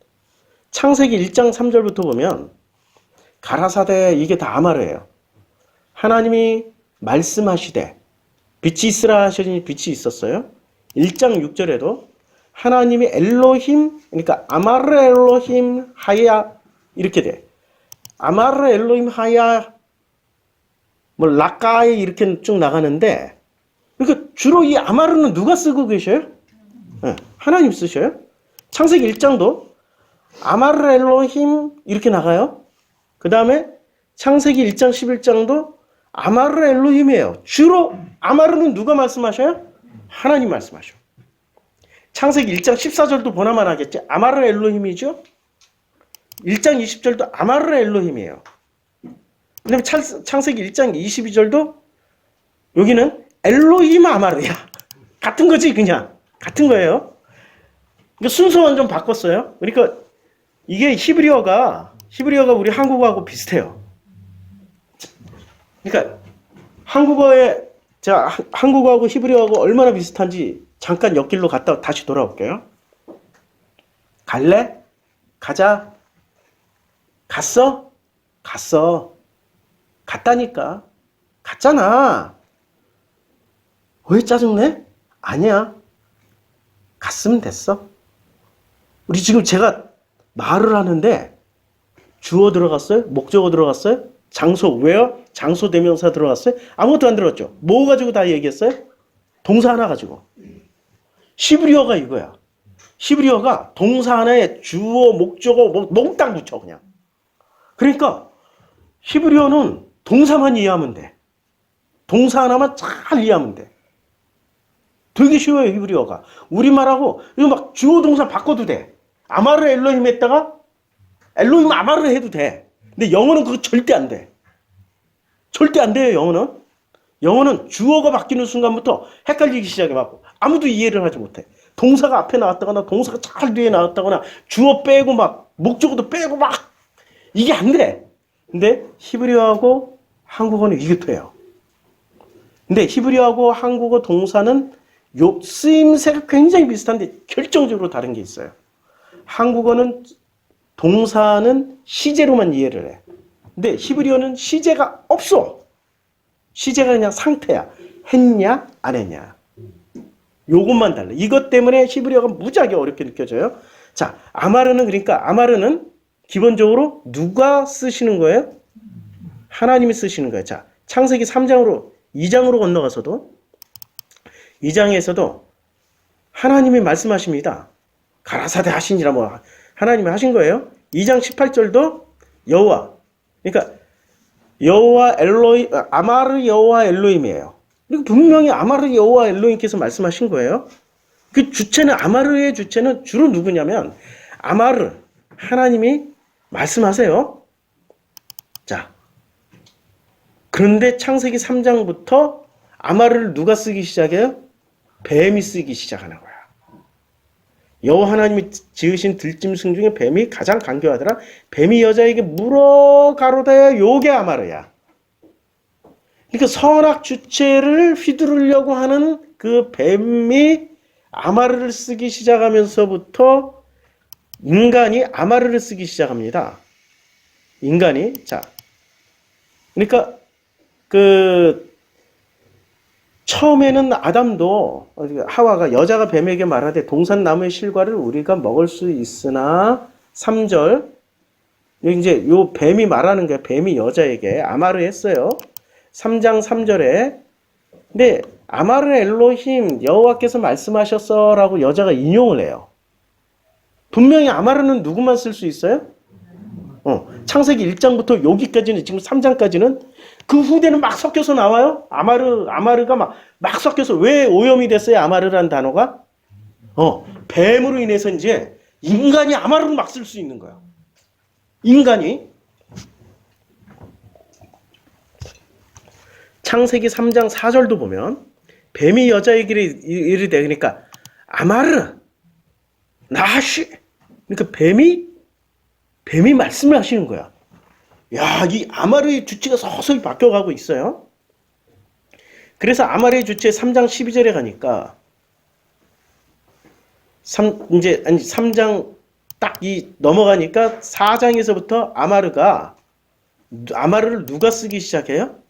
창세기 1장 3절부터 보면 가라사대 이게 다 아마르예요. 하나님이 말씀하시되 빛이 있으라 하시니 빛이 있었어요. 1장 6절에도 하나님이 엘로힘 그러니까 아마르 엘로힘 하야 이렇게 돼. 아마르 엘로힘 하야 뭐 라카에 이렇게 쭉 나가는데 그러니까 주로 이 아마르는 누가 쓰고 계셔요? 네, 하나님 쓰셔요. 창세기 1장도 아마르 엘로힘 이렇게 나가요. 그 다음에 창세기 1장 11장도 아마르 엘로힘이에요. 주로 아마르는 누가 말씀하셔요? 하나님 말씀하셔. 창세기 1장 14절도 보나만 하겠지. 아마르 엘로힘이죠. 1장 20절도 아마르 엘로힘이에요. 그 다음에 창세기 1장 22절도 여기는 엘로힘 아마르야. 같은 거지 그냥. 같은 거예요. 그러니까 순서만 좀 바꿨어요. 그러니까 이게 히브리어가 우리 한국어하고 비슷해요. 그러니까 한국어하고 히브리어하고 얼마나 비슷한지 잠깐 옆길로 갔다 다시 돌아올게요. 갈래? 가자. 갔어? 갔어. 갔다니까. 갔잖아. 왜 짜증내? 아니야. 갔으면 됐어. 우리 지금 제가 말을 하는데 주어 들어갔어요? 목적어 들어갔어요? 장소, 왜요? 장소 대명사 들어갔어요? 아무것도 안 들어갔죠? 뭐 가지고 다 얘기했어요? 동사 하나 가지고. 히브리어가 이거야. 히브리어가 동사 하나에 주어, 목적어, 몽땅 붙여 그냥. 그러니까 히브리어는 동사만 이해하면 돼. 동사 하나만 잘 이해하면 돼. 되게 쉬워요, 히브리어가. 우리말하고 이거 막 주어 동사 바꿔도 돼. 아마르 엘로힘 했다가 엘로힘 아마르 해도 돼. 근데 영어는 그거 절대 안 돼. 절대 안 돼요, 영어는. 영어는 주어가 바뀌는 순간부터 헷갈리기 시작해갖고 아무도 이해를 하지 못해. 동사가 앞에 나왔다거나 동사가 잘 뒤에 나왔다거나 주어 빼고 막 목적어도 빼고 막 이게 안 돼. 근데 히브리어하고 한국어는 이게 돼요. 근데 히브리어하고 한국어 동사는 요 쓰임새가 굉장히 비슷한데 결정적으로 다른 게 있어요. 한국어는 동사는 시제로만 이해를 해. 근데 히브리어는 시제가 없어. 시제가 그냥 상태야. 했냐 안 했냐. 요것만 달라. 이것 때문에 히브리어가 무지하게 어렵게 느껴져요. 자, 아마르는 그러니까 아마르는 기본적으로 누가 쓰시는 거예요? 하나님이 쓰시는 거예요. 자, 창세기 2장으로 건너가서도 2장에서도 하나님이 말씀하십니다. 가라사대 하시니라 뭐 하나님이 하신 거예요. 2장 18절도 여호와. 그러니까 여호와 엘로임 아마르 여호와 엘로임이에요. 그리고 분명히 아마르 여호와 엘로임께서 말씀하신 거예요. 그 주체는 아마르의 주체는 주로 누구냐면 아마르 하나님이 말씀하세요. 자, 그런데 창세기 3장부터 아마르를 누가 쓰기 시작해요? 뱀이 쓰기 시작하는 거야. 여호와 하나님이 지으신 들짐승 중에 뱀이 가장 간교하더라. 뱀이 여자에게 물어 가로되 요게 아마르야. 그러니까 선악 주체를 휘두르려고 하는 그 뱀이 아마르를 쓰기 시작하면서부터 인간이 아마르를 쓰기 시작합니다. 인간이. 자, 그러니까 처음에는 아담도 하와가 여자가 뱀에게 말하되 동산나무의 실과를 우리가 먹을 수 있으나 3절 이제 요 뱀이 말하는 거야. 뱀이 여자에게 아마르 했어요. 3장 3절에 근데 아마르 엘로힘 여호와께서 말씀하셨어라고 여자가 인용을 해요. 분명히 아마르는 누구만 쓸 수 있어요? 창세기 1장부터 여기까지는 지금 3장까지는 그 후대는 막 섞여서 나와요. 아마르가 막 섞여서 왜 오염이 됐어요? 아마르라는 단어가 뱀으로 인해서 이제 인간이 아마르를 막 쓸 수 있는 거야. 인간이 창세기 3장 4절도 보면 뱀이 여자에게 이르되 그러니까 아마르 나시 그러니까 뱀이 말씀을 하시는 거야. 야, 이 아마르의 주체가 서서히 바뀌어가고 있어요. 그래서 아마르의 주체 3장 12절에 가니까 3장 딱 넘어가니까 4장에서부터 아마르를 누가 쓰기 시작해요?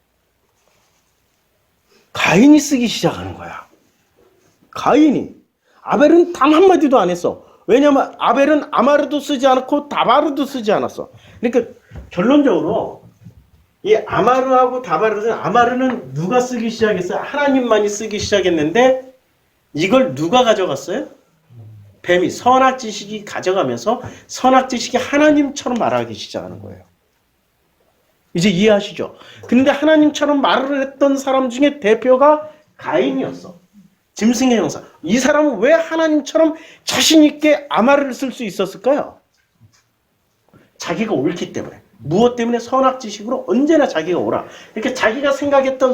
가인이 쓰기 시작하는 거야. 가인이. 아벨은 단 한마디도 안 했어. 왜냐면 아벨은 아마르도 쓰지 않고 다바르도 쓰지 않았어. 그러니까 결론적으로 이 아마르하고 아마르는 누가 쓰기 시작했어요? 하나님만이 쓰기 시작했는데 이걸 누가 가져갔어요? 뱀이 선악지식이 가져가면서 선악지식이 하나님처럼 말하기 시작하는 거예요. 이제 이해하시죠? 근데 하나님처럼 말을 했던 사람 중에 대표가 가인이었어. 짐승의 형상. 이 사람은 왜 하나님처럼 자신 있게 아마르를 쓸 수 있었을까요? 자기가 옳기 때문에. 무엇 때문에? 선악지식으로 언제나 자기가 옳아. 그러니까 자기가 생각했던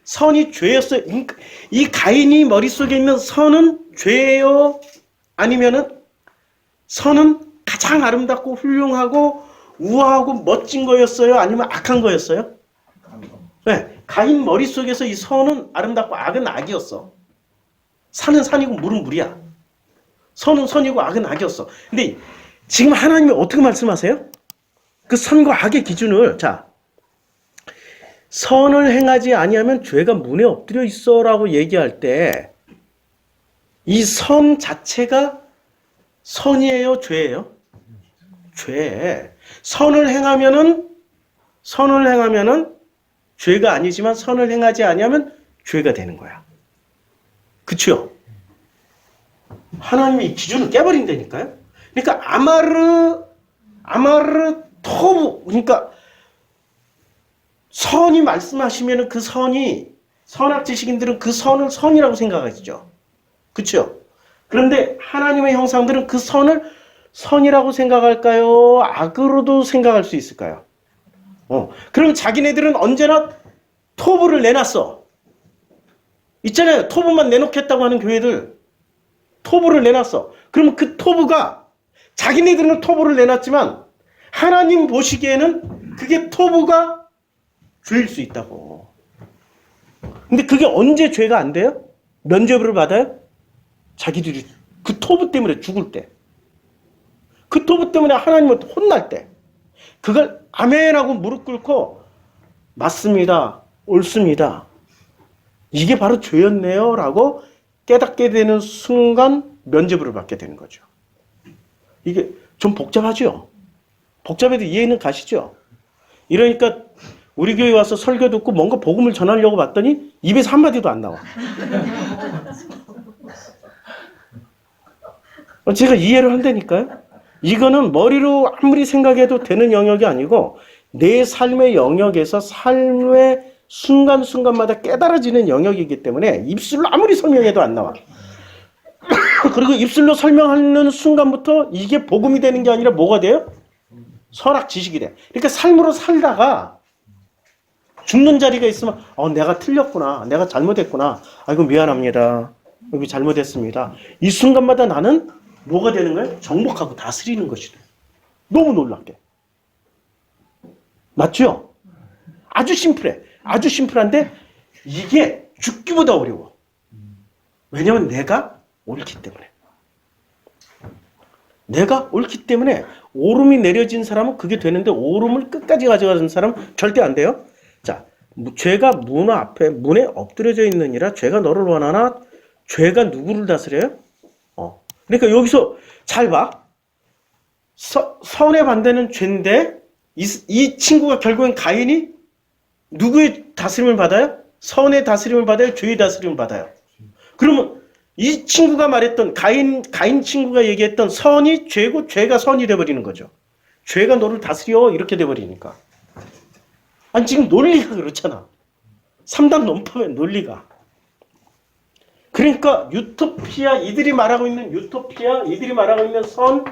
선이 죄였어요. 이 가인이 머릿속에 있는 선은 죄예요? 아니면은 선은 가장 아름답고 훌륭하고 우아하고 멋진 거였어요? 아니면 악한 거였어요? 네. 가인 머릿속에서 이 선은 아름답고 악은 악이었어. 산은 산이고 물은 물이야. 선은 선이고 악은 악이었어. 근데 지금 하나님이 어떻게 말씀하세요? 그 선과 악의 기준을, 자, 선을 행하지 아니하면 죄가 문에 엎드려 있어라고 얘기할 때 이 선 자체가 선이에요, 죄예요? 죄. 선을 행하면은 죄가 아니지만 선을 행하지 아니하면 죄가 되는 거야. 그쵸? 하나님이 이 기준을 깨버린다니까요? 그러니까 아마르 토부, 그러니까 선이 말씀하시면 그 선이, 선악 지식인들은 그 선을 선이라고 생각하시죠. 그쵸? 그런데 하나님의 형상들은 그 선을 선이라고 생각할까요? 악으로도 생각할 수 있을까요? 그럼 자기네들은 언제나 토부를 내놨어. 있잖아요. 토부만 내놓겠다고 하는 교회들. 토부를 내놨어. 그러면 그 토부가, 자기네들은 토부를 내놨지만 하나님 보시기에는 그게 토부가 죄일 수 있다고. 근데 그게 언제 죄가 안 돼요? 면죄부를 받아요? 자기들이 그 토부 때문에 죽을 때. 그 토부 때문에 하나님을 혼날 때. 그걸 아멘하고 무릎 꿇고 맞습니다. 옳습니다. 이게 바로 죄였네요. 라고 깨닫게 되는 순간 면죄부를 받게 되는 거죠. 이게 좀 복잡하죠? 복잡해도 이해는 가시죠? 이러니까 우리 교회 와서 설교 듣고 뭔가 복음을 전하려고 봤더니 입에서 한마디도 안 나와. 제가 이해를 한다니까요. 이거는 머리로 아무리 생각해도 되는 영역이 아니고 내 삶의 영역에서 삶의 순간순간마다 깨달아지는 영역이기 때문에 입술로 아무리 설명해도 안 나와. 그리고 입술로 설명하는 순간부터 이게 복음이 되는 게 아니라 뭐가 돼요? 선악 지식이 돼. 그러니까 삶으로 살다가 죽는 자리가 있으면 내가 틀렸구나. 내가 잘못했구나. 아이고 미안합니다. 여기 잘못했습니다. 이 순간마다 나는 뭐가 되는 거예요? 정복하고 다스리는 것이 돼. 너무 놀랍게. 맞죠? 아주 심플해. 아주 심플한데 이게 죽기보다 어려워. 왜냐면 내가 옳기 때문에. 내가 옳기 때문에 오름이 내려진 사람은 그게 되는데 오름을 끝까지 가져가는 사람은 절대 안 돼요. 자, 죄가 문 앞에 문에 엎드려져 있느니라 죄가 너를 원하나 죄가 누구를 다스려요? 그러니까 여기서 잘 봐. 선의 반대는 죄인데 이 친구가 결국엔 가인이 누구의 다스림을 받아요? 선의 다스림을 받아요? 죄의 다스림을 받아요? 그러면 이 친구가 말했던 가인 친구가 얘기했던 선이 죄고 죄가 선이 돼버리는 거죠. 죄가 너를 다스려 이렇게 돼버리니까. 아니 지금 논리가 그렇잖아. 3단 논법의 논리가. 그러니까 유토피아, 이들이 말하고 있는 유토피아, 이들이 말하고 있는 선,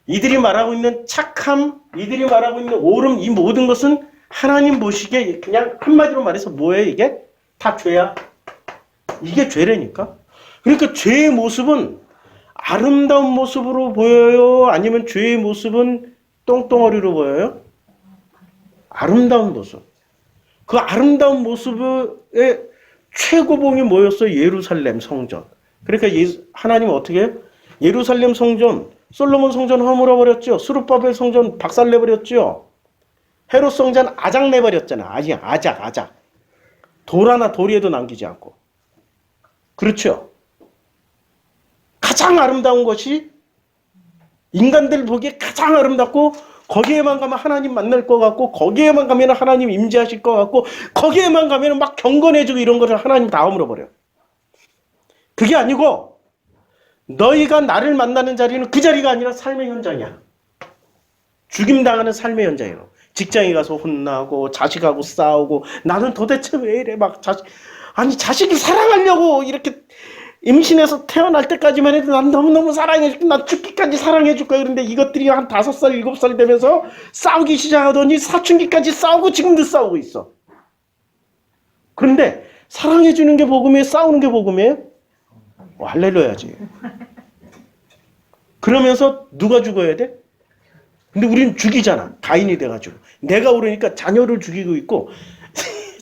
이들이 말하고 있는 착함, 이들이 말하고 있는 오름, 이 모든 것은 하나님 보시기에 그냥 한마디로 말해서 뭐예요 이게? 다 죄야. 이게 죄라니까. 그러니까 죄의 모습은 아름다운 모습으로 보여요? 아니면 죄의 모습은 똥덩어리로 보여요? 아름다운 모습. 그 아름다운 모습의 최고봉이 뭐였어요? 예루살렘 성전. 그러니까 하나님은 어떻게 해요? 예루살렘 성전, 솔로몬 성전 허물어버렸죠. 스룹바벨 성전 박살내버렸죠. 헤롯 성전 아작내버렸잖아. 아작. 돌 하나 도리에도 남기지 않고. 그렇죠? 가장 아름다운 것이 인간들 보기에 가장 아름답고 거기에만 가면 하나님 만날 것 같고 거기에만 가면 하나님 임재하실 것 같고 거기에만 가면 막 경건해지고 이런 것을 하나님 다 허물어버려. 그게 아니고 너희가 나를 만나는 자리는 그 자리가 아니라 삶의 현장이야. 죽임당하는 삶의 현장이에요. 직장에 가서 혼나고 자식하고 싸우고 나는 도대체 왜 이래 막 자식을 사랑하려고 이렇게 임신해서 태어날 때까지만 해도 난 너무너무 사랑해줄게. 난 죽기까지 사랑해줄 거야. 그런데 이것들이 한 5살, 7살 되면서 싸우기 시작하더니 사춘기까지 싸우고 지금도 싸우고 있어. 그런데 사랑해주는 게 복음이에요? 싸우는 게 복음이에요? 할렐루야지. 그러면서 누가 죽어야 돼? 근데 우리는 죽이잖아. 가인이 돼가지고. 내가 오르니까 자녀를 죽이고 있고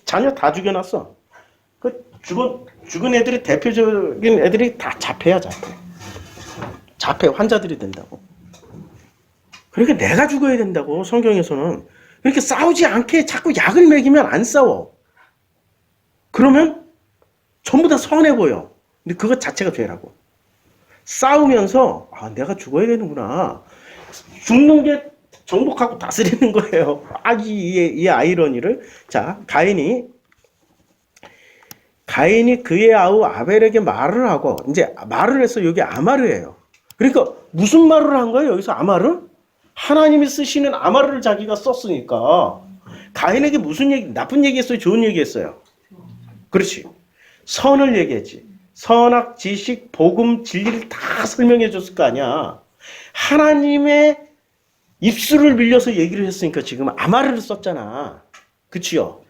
자녀 다 죽여놨어. 죽은 애들이 대표적인 애들이 다 잡혀야 잡혀. 자폐 환자들이 된다고. 그러니까 내가 죽어야 된다고, 성경에서는. 그렇게 싸우지 않게 자꾸 약을 먹이면 안 싸워. 그러면 전부 다 선해 보여. 근데 그것 자체가 죄라고. 싸우면서 내가 죽어야 되는구나. 죽는 게 정복하고 다스리는 거예요. 이 아이러니를. 자, 가인이 그의 아우 아벨에게 말을 하고, 이제 말을 해서 여기 아마르예요. 그러니까 무슨 말을 한 거예요? 여기서 아마르? 하나님이 쓰시는 아마르를 자기가 썼으니까 가인에게 무슨 얘기, 나쁜 얘기 했어요? 좋은 얘기 했어요? 그렇지. 선을 얘기했지. 선악, 지식, 복음, 진리를 다 설명해 줬을 거 아니야. 하나님의 입술을 밀려서 얘기를 했으니까 지금 아마르를 썼잖아. 그치요?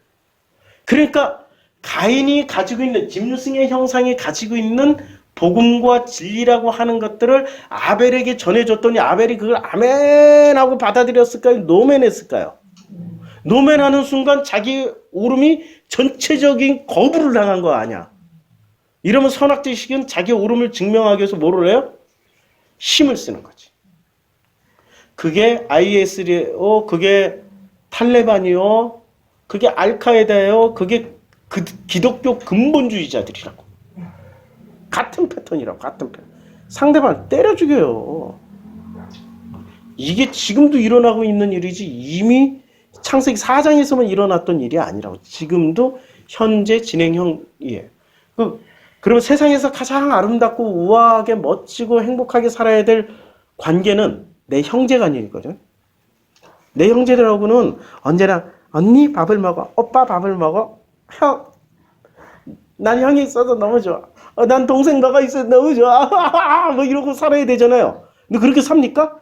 그러니까 가인이 가지고 있는, 짐승의 형상이 가지고 있는 복음과 진리라고 하는 것들을 아벨에게 전해줬더니 아벨이 그걸 아멘하고 받아들였을까요? 노멘했을까요? 노멘하는 순간 자기 오름이 전체적인 거부를 당한 거 아니야. 이러면 선악지식은 자기 오름을 증명하기 위해서 뭐를 해요? 힘을 쓰는 거지. 그게 IS요, 그게 탈레반이요, 그게 알카에다요, 그게 기독교 근본주의자들이라고. 같은 패턴이라고, 같은 패턴. 상대방 때려 죽여요. 이게 지금도 일어나고 있는 일이지 이미 창세기 4장에서만 일어났던 일이 아니라고. 지금도 현재 진행형이에요. 그러면 세상에서 가장 아름답고 우아하게 멋지고 행복하게 살아야 될 관계는 내 형제간이거든. 내 형제들하고는 언제나 언니 밥을 먹어, 오빠 밥을 먹어, 형, 난 형이 있어서 너무 좋아. 난 동생 너가 있어서 너무 좋아. 뭐 이러고 살아야 되잖아요. 근데 그렇게 삽니까?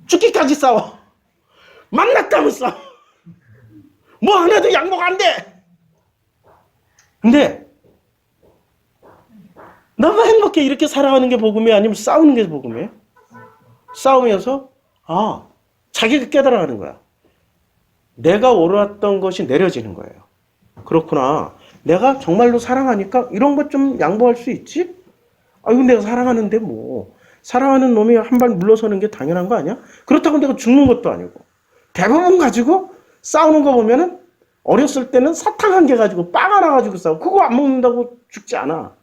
죽기까지 싸워. 만났다면 싸워. 뭐 하나도 양보가 안 돼. 근데 너무 행복해. 이렇게 살아가는 게 복음이 아니면 싸우는 게 복음이에요. 싸우면서 자기가 깨달아가는 거야. 내가 옳았던 것이 내려지는 거예요. 그렇구나. 내가 정말로 사랑하니까 이런 것 좀 양보할 수 있지? 이거 내가 사랑하는데 뭐. 사랑하는 놈이 한 발 물러서는 게 당연한 거 아니야? 그렇다고 내가 죽는 것도 아니고. 대부분 가지고 싸우는 거 보면은 어렸을 때는 사탕 한 개 가지고 빵 하나 가지고 싸워. 그거 안 먹는다고 죽지 않아.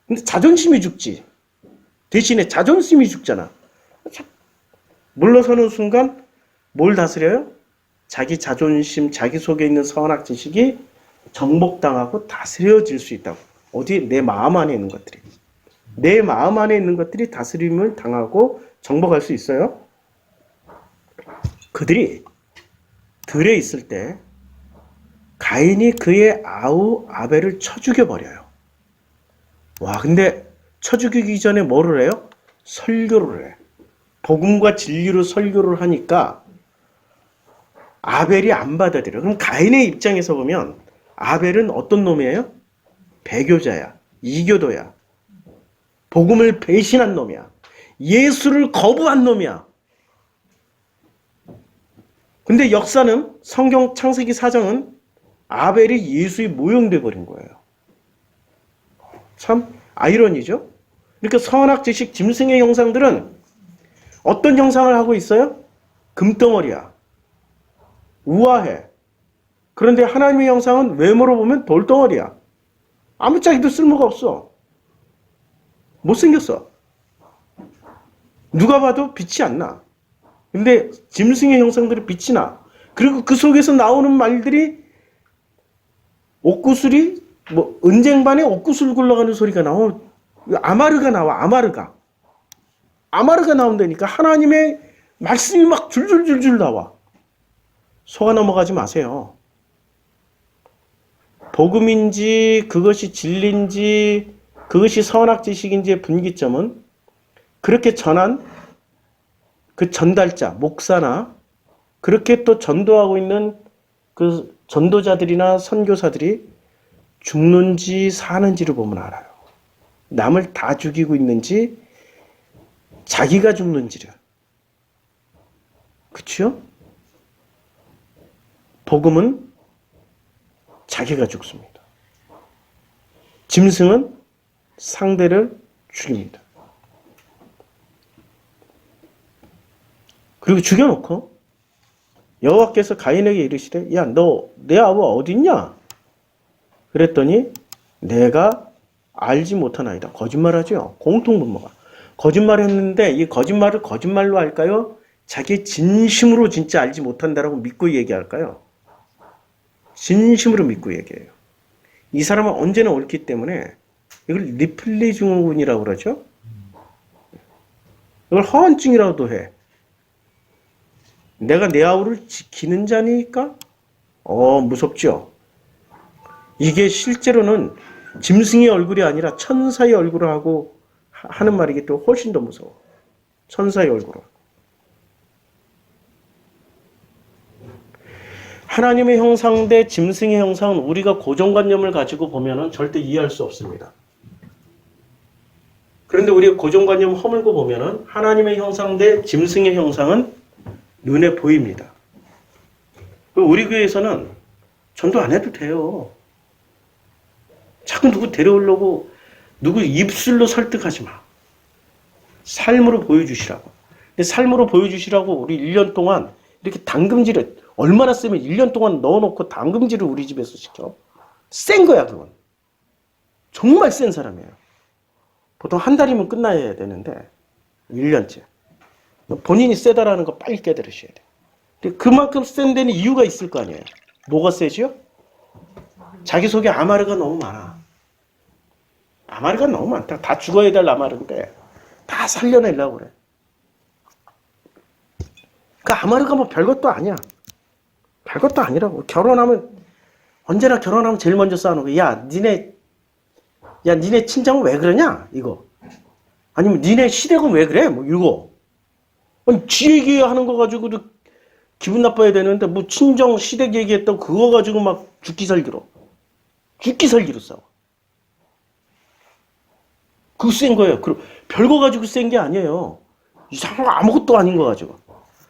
근데 자존심이 죽지. 대신에 자존심이 죽잖아. 물러서는 순간 뭘 다스려요? 자기 자존심, 자기 속에 있는 선악 지식이 정복당하고 다스려질 수 있다고. 어디? 내 마음 안에 있는 것들이. 내 마음 안에 있는 것들이 다스림을 당하고 정복할 수 있어요. 그들이 들에 있을 때 가인이 그의 아우 아벨을 쳐 죽여버려요. 와, 근데 쳐 죽이기 전에 뭐를 해요? 설교를 해. 복음과 진리로 설교를 하니까 아벨이 안 받아들여. 그럼 가인의 입장에서 보면 아벨은 어떤 놈이에요? 배교자야. 이교도야. 복음을 배신한 놈이야. 예수를 거부한 놈이야. 근데 역사는 성경 창세기 4장은 아벨이 예수에 모형돼 버린 거예요. 참 아이러니죠? 그러니까 선악 지식 짐승의 형상들은 어떤 형상을 하고 있어요? 금덩어리야. 우아해. 그런데 하나님의 형상은 외모로 보면 돌덩어리야. 아무짝에도 쓸모가 없어. 못생겼어. 누가 봐도 빛이 안 나. 근데 짐승의 형상들이 빛이 나. 그리고 그 속에서 나오는 말들이 옥구슬이 은쟁반에 옥구슬 굴러가는 소리가 나와. 아마르가 나와. 아마르가 나온다니까. 하나님의 말씀이 막 줄줄줄줄 나와. 속아 넘어가지 마세요. 복음인지 그것이 진리인지 그것이 선악 지식인지의 분기점은 그렇게 전한 그 전달자, 목사나 그렇게 또 전도하고 있는 그 전도자들이나 선교사들이 죽는지 사는지를 보면 알아요. 남을 다 죽이고 있는지 자기가 죽는지를. 그렇죠? 복음은 자기가 죽습니다. 짐승은 상대를 죽입니다. 그리고 죽여놓고 여호와께서 가인에게 이르시되 야 너 내 아버 어디 있냐? 그랬더니 내가 알지 못하나이다. 거짓말하죠. 공통분모가. 거짓말했는데 이 거짓말을 거짓말로 할까요? 자기 진심으로 진짜 알지 못한다라고 믿고 얘기할까요? 진심으로 믿고 얘기해요. 이 사람은 언제나 옳기 때문에 이걸 리플리 증후군이라고 그러죠. 이걸 허언증이라고도 해. 내가 내 아우를 지키는 자니까? 무섭죠. 이게 실제로는 짐승의 얼굴이 아니라 천사의 얼굴을 하고 하는 말이기 때문에 훨씬 더 무서워. 천사의 얼굴로. 하나님의 형상 대 짐승의 형상은 우리가 고정관념을 가지고 보면은 절대 이해할 수 없습니다. 그런데 우리가 고정관념을 허물고 보면은 하나님의 형상 대 짐승의 형상은 눈에 보입니다. 우리 교회에서는 전도 안 해도 돼요. 자꾸 누구 데려오려고 누구 입술로 설득하지 마. 삶으로 보여주시라고. 근데 삶으로 보여주시라고 우리 1년 동안 이렇게 당금질을 얼마나 세면 1년 동안 넣어놓고 당금질을 우리 집에서 시켜. 센 거야 그건. 정말 센 사람이에요. 보통 한 달이면 끝나야 되는데 1년째. 본인이 세다라는 거 빨리 깨달으셔야 돼. 근데 그만큼 센 데는 이유가 있을 거 아니에요. 뭐가 세죠? 자기 속에 아마르가 너무 많아. 아마르가 너무 많다. 다 죽어야 될 아마르인데 다 살려내려고 그래. 그 아마르가 뭐 별것도 아니야. 별것도 아니라고. 결혼하면 언제나 결혼하면 제일 먼저 싸우는 거야. 야 니네 친정은 왜 그러냐? 이거. 아니면 니네 시댁은 왜 그래? 뭐 이거. 아니 지 얘기하는 거 가지고도 기분 나빠야 되는데 뭐 친정 시댁 얘기했다고 그거 가지고 막 죽기 살기로 싸워. 그거 센 거예요. 별거 가지고 센 게 아니에요. 이상한 거 아무것도 아닌 거 가지고.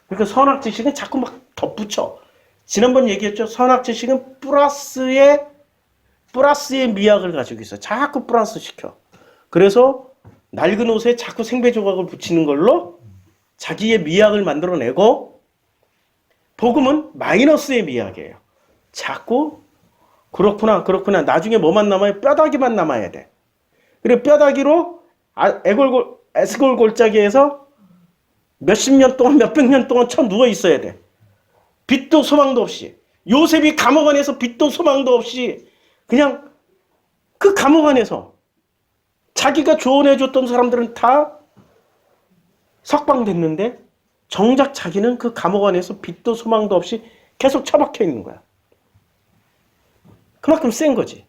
그러니까 선악지식은 자꾸 막 덧붙여. 지난번 얘기했죠. 선악지식은 플러스의 미학을 가지고 있어. 자꾸 플러스 시켜. 그래서 낡은 옷에 자꾸 생배 조각을 붙이는 걸로 자기의 미학을 만들어내고, 복음은 마이너스의 미학이에요. 자꾸 그렇구나 나중에 뭐만 남아요? 뼈다귀만 남아야 돼. 그리고 뼈다귀로 에스골 골짜기에서 몇십 년 동안 몇백 년 동안 쳐 누워 있어야 돼. 빛도 소망도 없이. 요셉이 감옥 안에서 빛도 소망도 없이 그냥 그 감옥 안에서 자기가 조언해줬던 사람들은 다 석방됐는데 정작 자기는 그 감옥 안에서 빛도 소망도 없이 계속 처박혀 있는 거야. 그만큼 센 거지.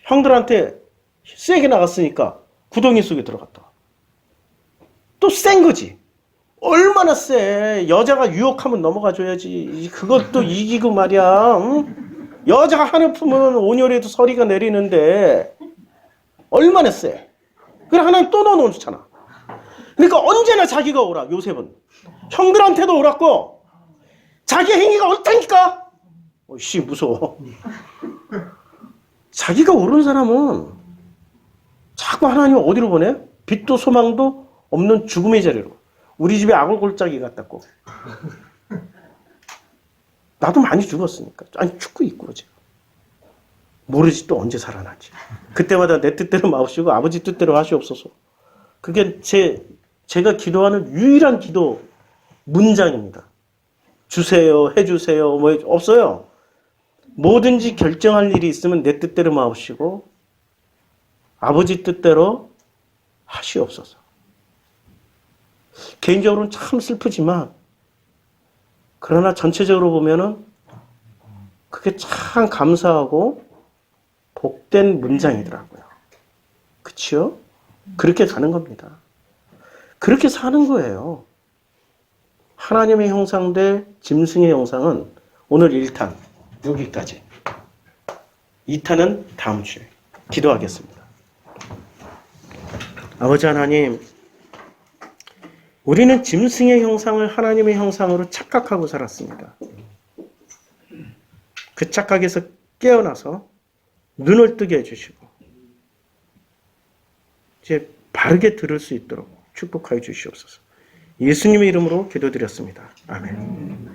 형들한테 세게 나갔으니까 구덩이 속에 들어갔다. 또 센 거지. 얼마나 세. 여자가 유혹하면 넘어가줘야지. 그것도 이기고 말이야. 응? 여자가 한을 품으면 온열에도 서리가 내리는데 얼마나 세. 그래 하나님 또 넣어놓잖아. 그러니까 언제나 자기가 오라. 요셉은. 형들한테도 오랐고 자기 행위가 옳다니까. 씨 무서워. 자기가 옳은 사람은 자꾸 하나님 어디로 보내? 빛도 소망도 없는 죽음의 자리로. 우리 집에 악을 골짜기 같다고. 나도 많이 죽었으니까. 아니 죽고 있고 지금. 모르지 또 언제 살아나지. 그때마다 내 뜻대로 마옵시고 아버지 뜻대로 하시옵소서. 그게 제가 기도하는 유일한 기도 문장입니다. 주세요, 해주세요, 뭐 없어요. 뭐든지 결정할 일이 있으면 내 뜻대로 마옵시고 아버지 뜻대로 하시옵소서. 개인적으로는 참 슬프지만 그러나 전체적으로 보면은 그게 참 감사하고 복된 문장이더라고요. 그치요? 그렇게 가는 겁니다. 그렇게 사는 거예요. 하나님의 형상 대 짐승의 형상은 오늘 1탄 여기까지. 2탄은 다음 주에 기도하겠습니다. 아버지 하나님, 우리는 짐승의 형상을 하나님의 형상으로 착각하고 살았습니다. 그 착각에서 깨어나서 눈을 뜨게 해주시고 이제 바르게 들을 수 있도록 축복하여 주시옵소서. 예수님의 이름으로 기도드렸습니다. 아멘.